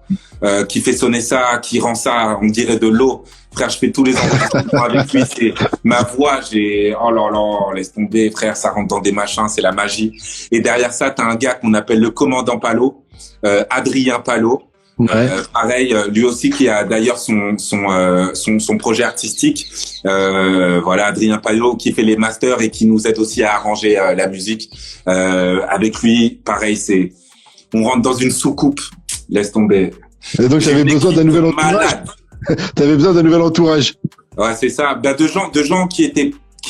qui fait sonner ça, qui rend ça, on dirait de l'eau. Frère, je fais tous les enregistrements avec lui, c'est ma voix, oh là là, laisse tomber, frère, ça rentre dans des machins, c'est la magie. Et derrière ça, t'as un gars qu'on appelle le commandant Palo, Adrien Palo. Pareil, lui aussi qui a d'ailleurs son projet artistique. Voilà, Adrien Payot qui fait les masters et qui nous aide aussi à arranger la musique. Avec lui, pareil, on rentre dans une soucoupe. Laisse tomber. Et donc j'avais besoin d'un nouvel entourage. T'avais besoin d'un nouvel entourage. Ouais, c'est ça. Bah, de gens qui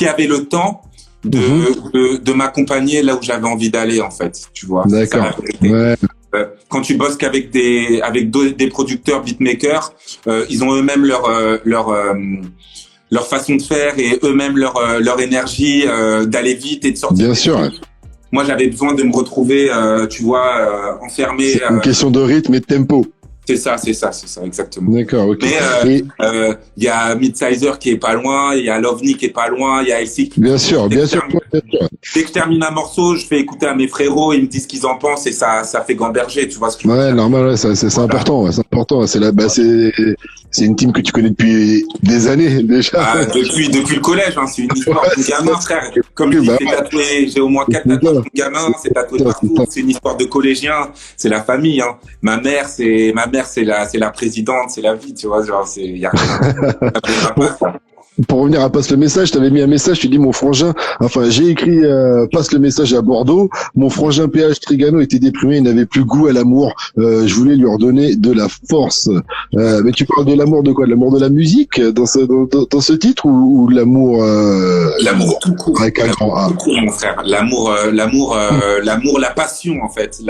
avaient le temps de m'accompagner là où j'avais envie d'aller en fait. Tu vois. D'accord. Ouais. Quand tu bosses qu'avec des producteurs beatmakers, ils ont eux-mêmes leur façon de faire et eux-mêmes leur énergie d'aller vite et de sortir. Bien sûr. Moi, j'avais besoin de me retrouver, tu vois, enfermé. C'est une question de rythme et de tempo. C'est ça, exactement. D'accord, ok. Mais y a Midsizer qui est pas loin, il y a Lovni qui est pas loin, il y a Elsie. Bien sûr. Dès que je termine un morceau, je fais écouter à mes frérots, ils me disent ce qu'ils en pensent et ça fait gamberger, tu vois ce que je veux dire. Ouais, normal, ouais, c'est important, ouais, c'est important. C'est une team que tu connais depuis des années déjà. Ah, depuis le collège, hein, c'est une histoire de gamin, frère. Comme je dis, c'est tatoué, j'ai au moins 4 tatouages de gamin, c'est tatoué partout, c'est une histoire de collégien, c'est la famille, hein. Ma mère, c'est la présidente, c'est la vie, tu vois, genre, y a rien. Pour revenir à Passe le message, je t'avais mis un message, tu dis mon frangin, enfin j'ai écrit Passe le message à Bordeaux, mon frangin PH Trigano était déprimé, il n'avait plus goût à l'amour, je voulais lui redonner de la force. Mais tu parles de l'amour de quoi? De l'amour de la musique dans ce titre ou de l'amour l'amour tout court, avec un grand A. Tout court, mon frère. L'amour, la passion en fait,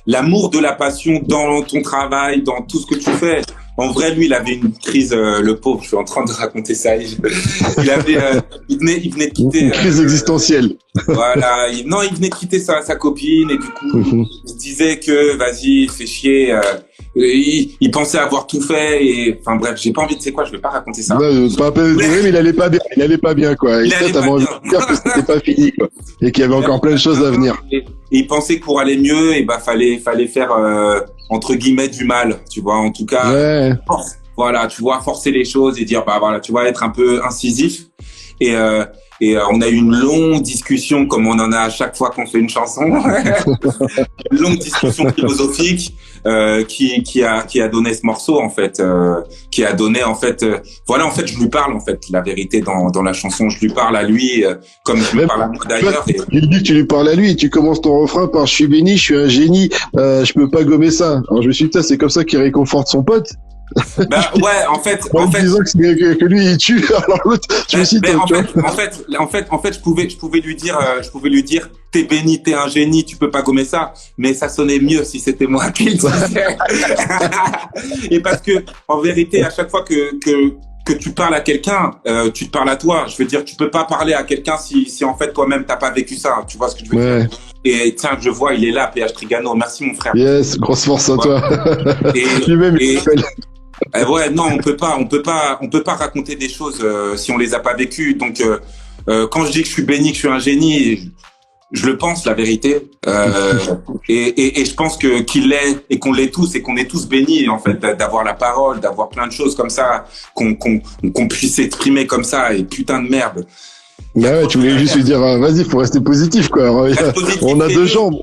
l'amour de la passion dans ton travail, dans tout ce que tu fais. En vrai, lui, il avait une crise, le pauvre. Je suis en train de raconter ça. Il venait de quitter. Une crise existentielle. Voilà. Il venait de quitter sa copine et du coup, il se disait que, vas-y, fais chier. Il pensait avoir tout fait et, enfin bref, j'ai pas envie de, c'est quoi, je vais pas raconter ça. Non, pas mais il allait pas bien, quoi. Et ça, t'avais envie de dire que c'était pas fini, quoi. Et qu'il y avait encore plein de choses à venir. Et il pensait que pour aller mieux, et bah, fallait faire, entre guillemets, du mal, tu vois, en tout cas. Ouais. Voilà, tu vois, forcer les choses et dire, bah, voilà, tu vois, être un peu incisif. Et on a eu une longue discussion, comme on en a à chaque fois qu'on fait une chanson. Une longue discussion philosophique qui a donné ce morceau en fait, qui a donné en fait. Voilà, en fait, je lui parle en fait la vérité dans la chanson. Je lui parle à lui comme je lui parle à moi d'ailleurs. Il dit que tu lui parles à lui et tu commences ton refrain par je suis béni, je suis un génie, je peux pas gommer ça. Alors je me suis dit, c'est comme ça qu'il réconforte son pote. Bah ouais, en fait, disant que lui il tue, alors l'autre, je me suis dit, en fait, je pouvais lui dire, t'es béni, t'es un génie, tu peux pas gommer ça, mais ça sonnait mieux si c'était moi qui le disais. Et parce que, en vérité, à chaque fois que tu parles à quelqu'un, tu te parles à toi. Je veux dire, tu peux pas parler à quelqu'un si en fait toi-même t'as pas vécu ça. Tu vois ce que je veux dire? Et tiens, je vois, il est là, PH Trigano. Merci mon frère. Yes, grosse force à toi. Lui-même, il s'appelle. Ouais, non, on peut pas raconter des choses si on les a pas vécues. Donc, quand je dis que je suis béni, que je suis un génie, je le pense, la vérité. Et je pense qu'il l'est et qu'on l'est tous et qu'on est tous bénis en fait d'avoir la parole, d'avoir plein de choses comme ça, qu'on puisse s'exprimer comme ça. Et putain de merde. Bah ouais, tu voulais juste lui dire, vas-y, faut rester positif, quoi. Alors, on a deux jambes,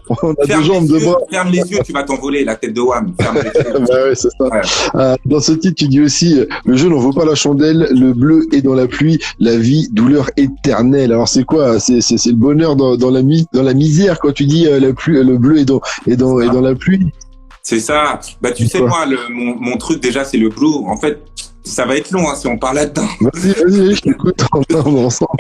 deux bras. Ferme les yeux, tu vas t'envoler, la tête de Wham. Ferme les yeux. Bah ouais, c'est ça. Ouais. Dans ce titre, tu dis aussi, le jeu n'en vaut pas la chandelle, le bleu est dans la pluie, la vie, douleur éternelle. Alors c'est quoi? C'est le bonheur dans la misère, quand tu dis, la pluie, le bleu est dans la pluie. C'est ça. Bah, tu sais, moi, mon truc, déjà, c'est le blue. En fait, ça va être long hein, si on parle là-dedans. Vas-y, je t'écoute, on ensemble.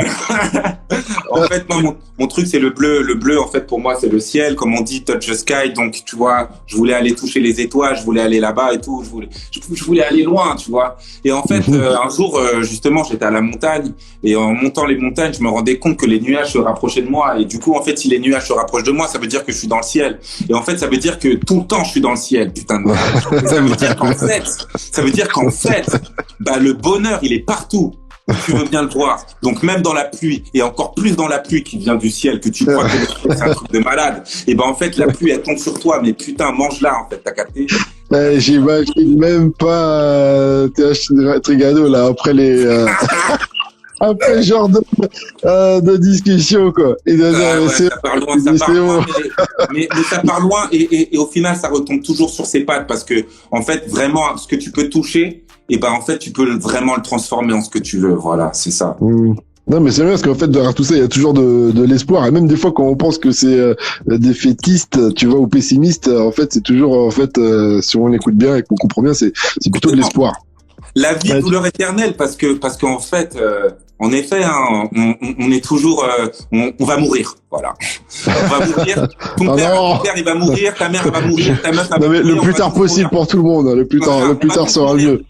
En fait, non, mon truc, c'est le bleu. Le bleu, en fait, pour moi, c'est le ciel. Comme on dit, touch the sky. Donc, tu vois, je voulais aller toucher les étoiles, je voulais aller là-bas et tout. Je voulais aller loin, tu vois. Et en fait, un jour, justement, j'étais à la montagne. Et en montant les montagnes, je me rendais compte que les nuages se rapprochaient de moi. Et du coup, en fait, si les nuages se rapprochent de moi, ça veut dire que je suis dans le ciel. Et en fait, ça veut dire que tout le temps, je suis dans le ciel, putain de merde. Ça veut dire qu'en fait, bah, le bonheur, il est partout. Tu veux bien le voir. Donc même dans la pluie, et encore plus dans la pluie qui vient du ciel, que tu crois que c'est un truc de malade, et ben en fait la pluie elle tombe sur toi, mais putain mange-la en fait, t'as capté? J'imagine même pas Trigano là après les après ce genre de discussion quoi. Et ça part loin, mais ça part loin et au final ça retombe toujours sur ses pattes parce que en fait vraiment ce que tu peux toucher, et ben en fait tu peux vraiment le transformer en ce que tu veux. Voilà, c'est ça. Non mais c'est vrai parce qu'en fait derrière tout ça il y a toujours de l'espoir, et même des fois quand on pense que c'est défaitiste, tu vois, ou pessimiste, en fait c'est toujours en fait si on écoute bien et qu'on comprend bien, c'est plutôt de l'espoir. La vie, douleur éternelle, parce qu'en fait, en effet, hein, on est toujours, on va mourir, voilà. On va mourir. Ton père, il va mourir, ta mère elle va mourir, ta meuf elle va mourir. Le plus tard possible pour tout le monde, le plus tard sera mieux.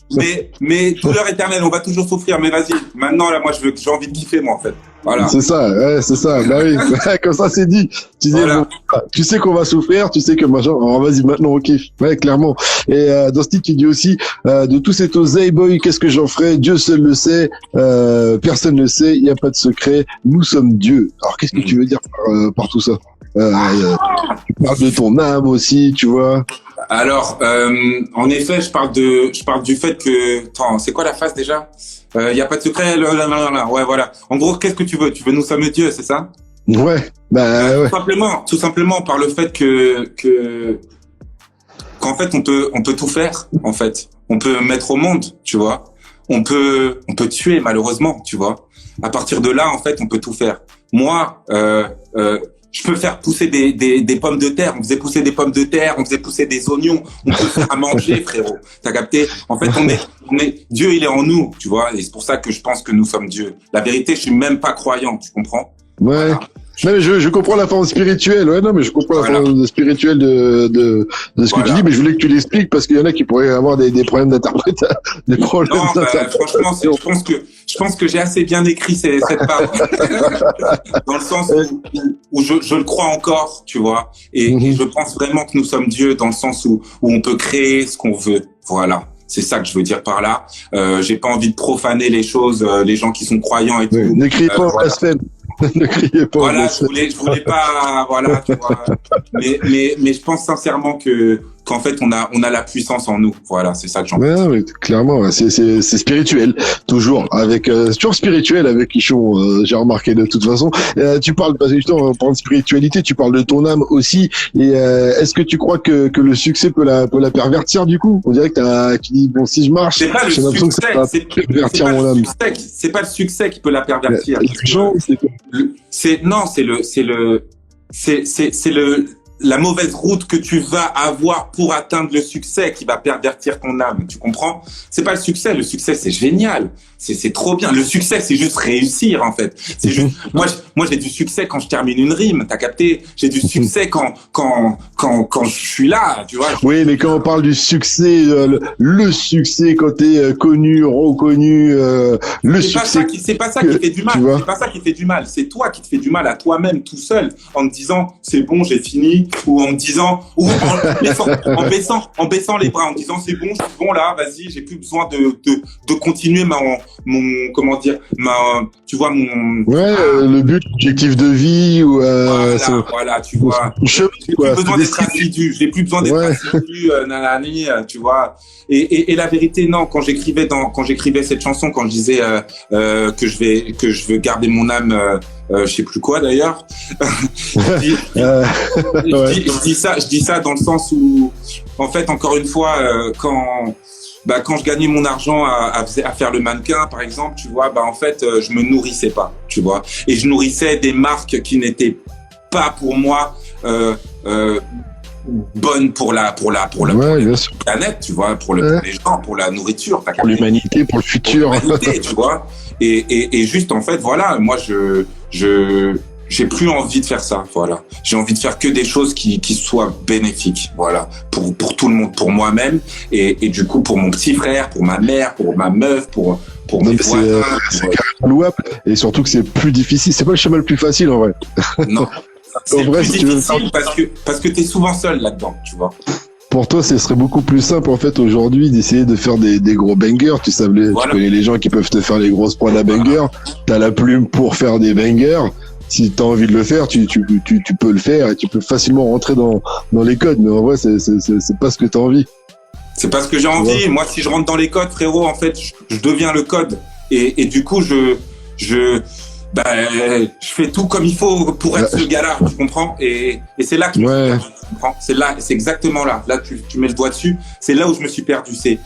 Mais douleur éternelle, on va toujours souffrir. Mais vas-y, maintenant là, moi j'ai envie de kiffer, moi en fait. Voilà. C'est ça, ouais, c'est ça. Bah oui, comme ça c'est dit. Tu dis, voilà. Tu sais qu'on va souffrir, tu sais que machin. Alors vas-y, maintenant on kiffe. Ouais, clairement. Et dans ce titre, tu dis aussi de tous ces oseilles boy, qu'est-ce que j'en ferai? Dieu seul le sait. Personne ne sait. Il n'y a pas de secret. Nous sommes Dieu. Alors qu'est-ce que tu veux dire par tout ça? Tu parles de ton âme aussi, tu vois. Alors, en effet, je parle du fait que, attends, c'est quoi la phrase déjà? Il y a pas de secret, ouais, voilà. En gros, qu'est-ce que tu veux? Tu veux nous sommes Dieu, c'est ça? Ouais, bah, ouais. Tout simplement par le fait qu'en fait, on peut tout faire, en fait. On peut mettre au monde, tu vois. On peut tuer, malheureusement, tu vois. À partir de là, en fait, on peut tout faire. Moi, je peux faire pousser des pommes de terre. On faisait pousser des pommes de terre, on faisait pousser des oignons. On peut faire à manger, frérot. T'as capté? En fait, Dieu, il est en nous, tu vois. Et c'est pour ça que je pense que nous sommes Dieu. La vérité, je suis même pas croyant, tu comprends? Ouais. Voilà. Non, mais je comprends la forme spirituelle. Ouais, non, mais je comprends la forme spirituelle de ce que tu dis, mais je voulais que tu l'expliques parce qu'il y en a qui pourraient avoir des problèmes d'interprétation, des problèmes. Non, franchement, je pense que j'ai assez bien écrit cette part. Dans le sens où je le crois encore, tu vois. Et je pense vraiment que nous sommes Dieu dans le sens où on peut créer ce qu'on veut. Voilà. C'est ça que je veux dire par là. J'ai pas envie de profaner les choses, les gens qui sont croyants et tout. Ne criez pas au blasphème. Ne criez pas. Voilà, je voulais pas, voilà, tu vois. Mais je pense sincèrement qu'en fait on a la puissance en nous. Voilà, c'est ça que j'en pense. Ouais, mais clairement, c'est spirituel, toujours avec c'est toujours spirituel avec Quichon. J'ai remarqué de toute façon. Tu parles parce que justement, en parlant de spiritualité, tu parles de ton âme aussi. Et est-ce que tu crois que le succès peut la pervertir du coup? On dirait que tu dis bon, si je marche, c'est pas le succès, c'est pas le succès qui peut la pervertir. C'est la mauvaise route que tu vas avoir pour atteindre le succès qui va pervertir ton âme. Tu comprends? C'est pas le succès. Le succès, c'est génial. C'est trop bien. Le succès, c'est juste réussir, en fait. C'est juste, moi, j'ai du succès quand je termine une rime. T'as capté? J'ai du succès quand je suis là, tu vois. Oui, mais quand on parle du succès, le succès quand t'es connu, reconnu, le succès. C'est pas ça qui fait du mal. C'est pas ça qui fait du mal. C'est toi qui te fais du mal à toi-même tout seul en te disant, c'est bon, j'ai fini, ou en me disant, ou en baissant les bras, en me disant, c'est bon, je suis bon là, vas-y, j'ai plus besoin de continuer le but, l'objectif de vie ou voilà, tu vois. J'ai plus besoin d'être assidu, tu vois. Et la vérité, non, quand j'écrivais cette chanson, quand je disais que je veux garder mon âme, je sais plus quoi d'ailleurs. Je dis ça dans le sens où, en fait, encore une fois, quand je gagnais mon argent à faire le mannequin, par exemple, tu vois, en fait, je me nourrissais pas, tu vois, et je nourrissais des marques qui n'étaient pas pour moi bonne pour Ouais, bien sûr. planète, tu vois, pour les gens, pour la nourriture, Pour l'humanité, pour le futur. pour l'humanité, tu vois. Et juste, en fait, voilà, moi, j'ai plus envie de faire ça, voilà. J'ai envie de faire que des choses qui soient bénéfiques, voilà, pour tout le monde, pour moi-même, et du coup, pour mon petit frère, pour ma mère, pour ma meuf, pour mes voisins. C'est carrément louable, et surtout que c'est plus difficile. C'est pas le chemin le plus facile, en vrai. Non. C'est vrai, plus si tu veux difficile parce que t'es souvent seul là-dedans, tu vois. Pour toi, ce serait beaucoup plus simple, en fait, aujourd'hui, d'essayer de faire des gros bangers. Tu connais les gens qui peuvent te faire les grosses prods à bangers. T'as la plume pour faire des bangers. Si t'as envie de le faire, tu peux le faire et tu peux facilement rentrer dans les codes. Mais en vrai, c'est pas ce que t'as envie. C'est pas ce que j'ai envie. Ouais. Moi, si je rentre dans les codes, frérot, en fait, je deviens le code. Et du coup, je fais tout comme il faut pour être ce gars-là, tu comprends? Et c'est là que je me suis perdu, tu comprends? C'est exactement là. Là, tu mets le doigt dessus. C'est là où je me suis perdu. C'est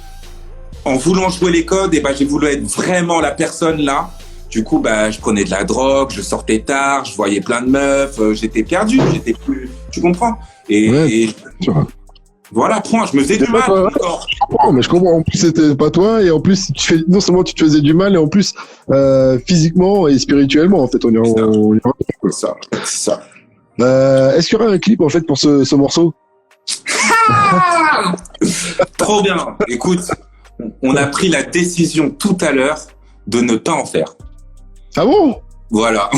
en voulant jouer les codes, et j'ai voulu être vraiment la personne là. Du coup, je prenais de la drogue, je sortais tard, je voyais plein de meufs, j'étais perdu, j'étais plus, tu comprends? Et voilà, point, je me faisais du mal encore. Je comprends. En plus, c'était pas toi, et en plus, non seulement tu te faisais du mal, et en plus, physiquement et spirituellement, en fait, C'est ça. Est-ce qu'il y aura un clip, en fait, pour ce morceau? Trop bien. Écoute, on a pris la décision tout à l'heure de ne pas en faire. Ah bon? Voilà.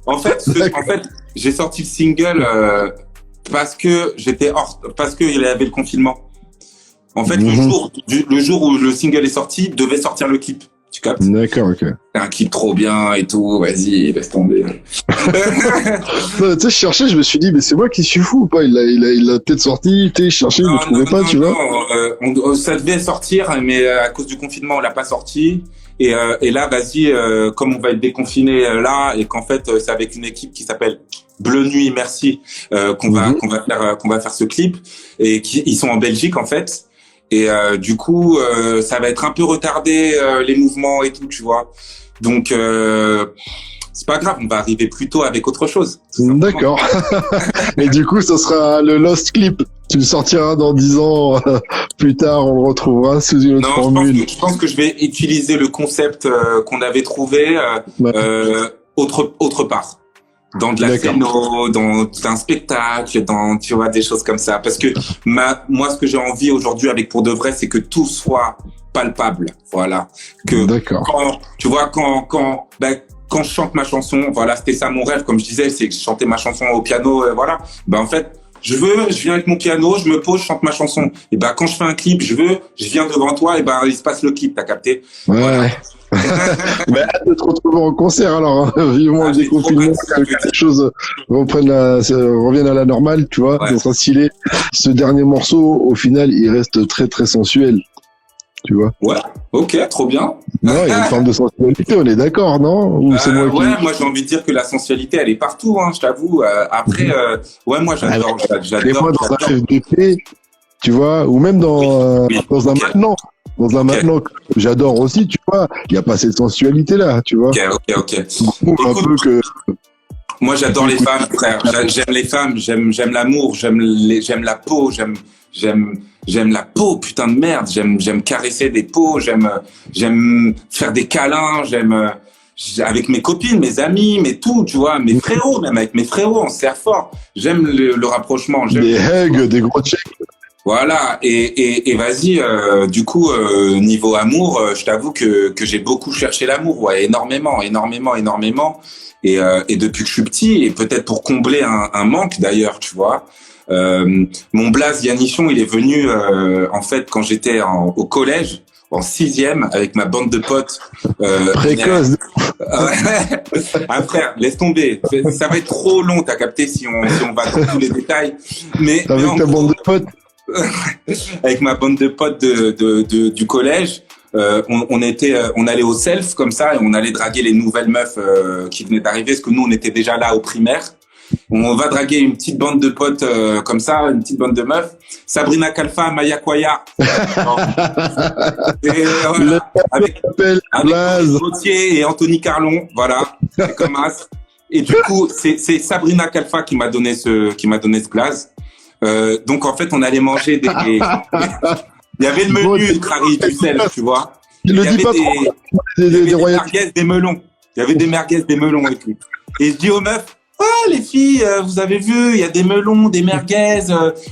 En fait, j'ai sorti le single parce que parce qu'il y avait le confinement. En fait, le jour où le single est sorti, devait sortir le clip. Tu captes? D'accord, ok. C'est un clip trop bien et tout. Vas-y, laisse tomber. Tu sais, je cherchais, je me suis dit, mais c'est moi qui suis fou ou pas? Il l'a peut-être sorti, je cherchais, je ne trouvais pas, tu vois. Ça devait sortir, mais à cause du confinement, on l'a pas sorti. Et là, vas-y, comme on va être déconfiné là, et qu'en fait, c'est avec une équipe qui s'appelle Bleu Nuit, merci, qu'on va faire ce clip, et ils sont en Belgique en fait. Et du coup, ça va être un peu retardé les mouvements et tout, tu vois. Donc c'est pas grave, on va arriver plus tôt avec autre chose. D'accord. Et du coup, ce sera le Lost Clip. Tu le sortiras dans 10 ans plus tard, on le retrouvera sous une autre formule. Je pense que je vais utiliser le concept qu'on avait trouvé autre part. Dans de la scéno, dans un spectacle, tu vois, des choses comme ça. Parce que moi, ce que j'ai envie aujourd'hui avec Pour de Vrai, c'est que tout soit palpable. Voilà. Quand je chante ma chanson, voilà, c'était ça mon rêve, comme je disais, c'est que je chantais ma chanson au piano, voilà. En fait, je viens avec mon piano, je me pose, je chante ma chanson. Et quand je fais un clip, je viens devant toi, et il se passe le clip, t'as capté? Ouais. Voilà. Hâte de te retrouver en concert, alors, hein. Vivement le déconfinement, que les choses reviennent à la normale, tu vois, ça sera stylé. Ce dernier morceau, au final, il reste très, très sensuel. Tu vois? Ouais, ok, trop bien. Non, il y a une forme de sensualité, on est d'accord, non? Ou c'est moi moi j'ai envie de dire que la sensualité, elle est partout, hein, je t'avoue. Après, moi j'adore. Des fois, dans un FDP, tu vois, ou même dans un maintenant. Dans un maintenant que j'adore aussi, tu vois, il n'y a pas cette sensualité-là, tu vois. Ok. Écoute, moi, j'adore les femmes, frère. J'aime les femmes, j'aime l'amour, j'aime la peau, j'aime la peau, putain de merde. J'aime caresser des peaux, j'aime faire des câlins, avec mes copines, mes amis, mais tout, tu vois, mes frérots, même avec mes frérots, on se serre fort. J'aime le rapprochement. Des hugs, des gros checks. Voilà, et vas-y, du coup, niveau amour, je t'avoue que j'ai beaucoup cherché l'amour, ouais, énormément. Et depuis que je suis petit, et peut-être pour combler un manque d'ailleurs, tu vois, mon blaze Yannichon, il est venu, en fait, quand j'étais au collège, en 6e, avec ma bande de potes. Précoce. Après, laisse tomber. Ça va être trop long, t'as capté, si on va dans tous les détails. Mais avec ta bande de potes. Avec ma bande de potes du collège, on allait au self comme ça, et on allait draguer les nouvelles meufs qui venaient d'arriver, parce que nous on était déjà là au primaire. On va draguer une petite bande de potes comme ça, une petite bande de meufs. Sabrina Kalfa, Maya Kwaya. Et voilà, avec Gauthier et Anthony Carlon, voilà, comme as. Et du coup, c'est Sabrina Kalfa qui m'a donné ce blaze. Donc en fait, on allait manger des il y avait le menu Ultrari du sel, tu vois. Il le dit pas trop. Il y avait des merguez, des melons. Il y avait des merguez, des melons et tout. Et je dis aux meufs, ah, les filles, vous avez vu, il y a des melons, des merguez,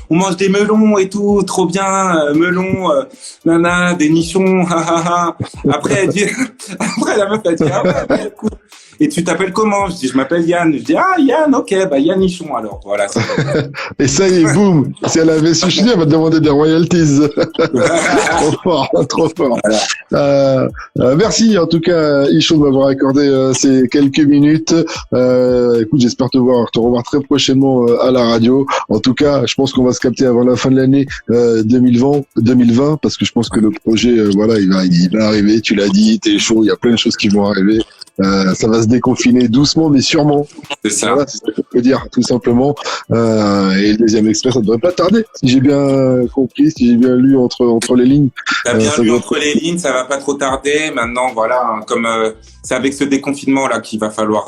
on mange des melons et tout, trop bien, melons, nana, des nichons, ha ha ha. Après, après la meuf, elle dit, ah ouais, cool. Et tu t'appelles comment? Je dis, je m'appelle Yann. Je dis, ah, Yann, ok, bah, Yann Nichon, alors. Voilà. Et ça y est, boum. Si elle avait su chier, elle va te demander des royalties. Trop fort, trop fort. Voilà. Merci, en tout cas, Ichon, de m'avoir accordé ces quelques minutes. Écoute, j'espère te revoir très prochainement à la radio. En tout cas, je pense qu'on va se capter avant la fin de l'année 2020, parce que je pense que le projet, voilà, il va arriver. Tu l'as dit, t'es chaud. Il y a plein de choses qui vont arriver. Ça va se déconfiner doucement, mais sûrement. C'est ça. Voilà, c'est ce qu'on peut dire, tout simplement. Et le deuxième express, ça ne devrait pas tarder. Si j'ai bien compris, si j'ai bien lu entre les lignes. T'as bien lu entre les lignes, ça va pas trop tarder. Maintenant, voilà, hein, comme c'est avec ce déconfinement là qu'il va falloir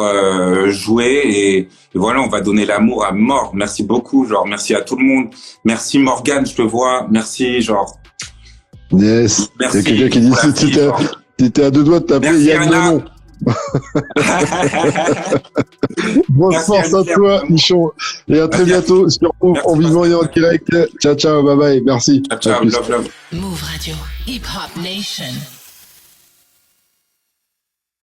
jouer et voilà, on va donner l'amour à mort. Merci beaucoup, genre merci à tout le monde. Merci Morgane, je te vois. Merci, genre. Yes. Merci. Il y a quelqu'un qui dit t'étais à deux doigts de t'appeler Yann Delon. Bonne force à toi, Michon. Et à très bientôt sur Move en vivant et en direct. Ciao, ciao, bye bye. Merci. Ciao, ciao, love, love. Move Radio, Hip Hop Nation.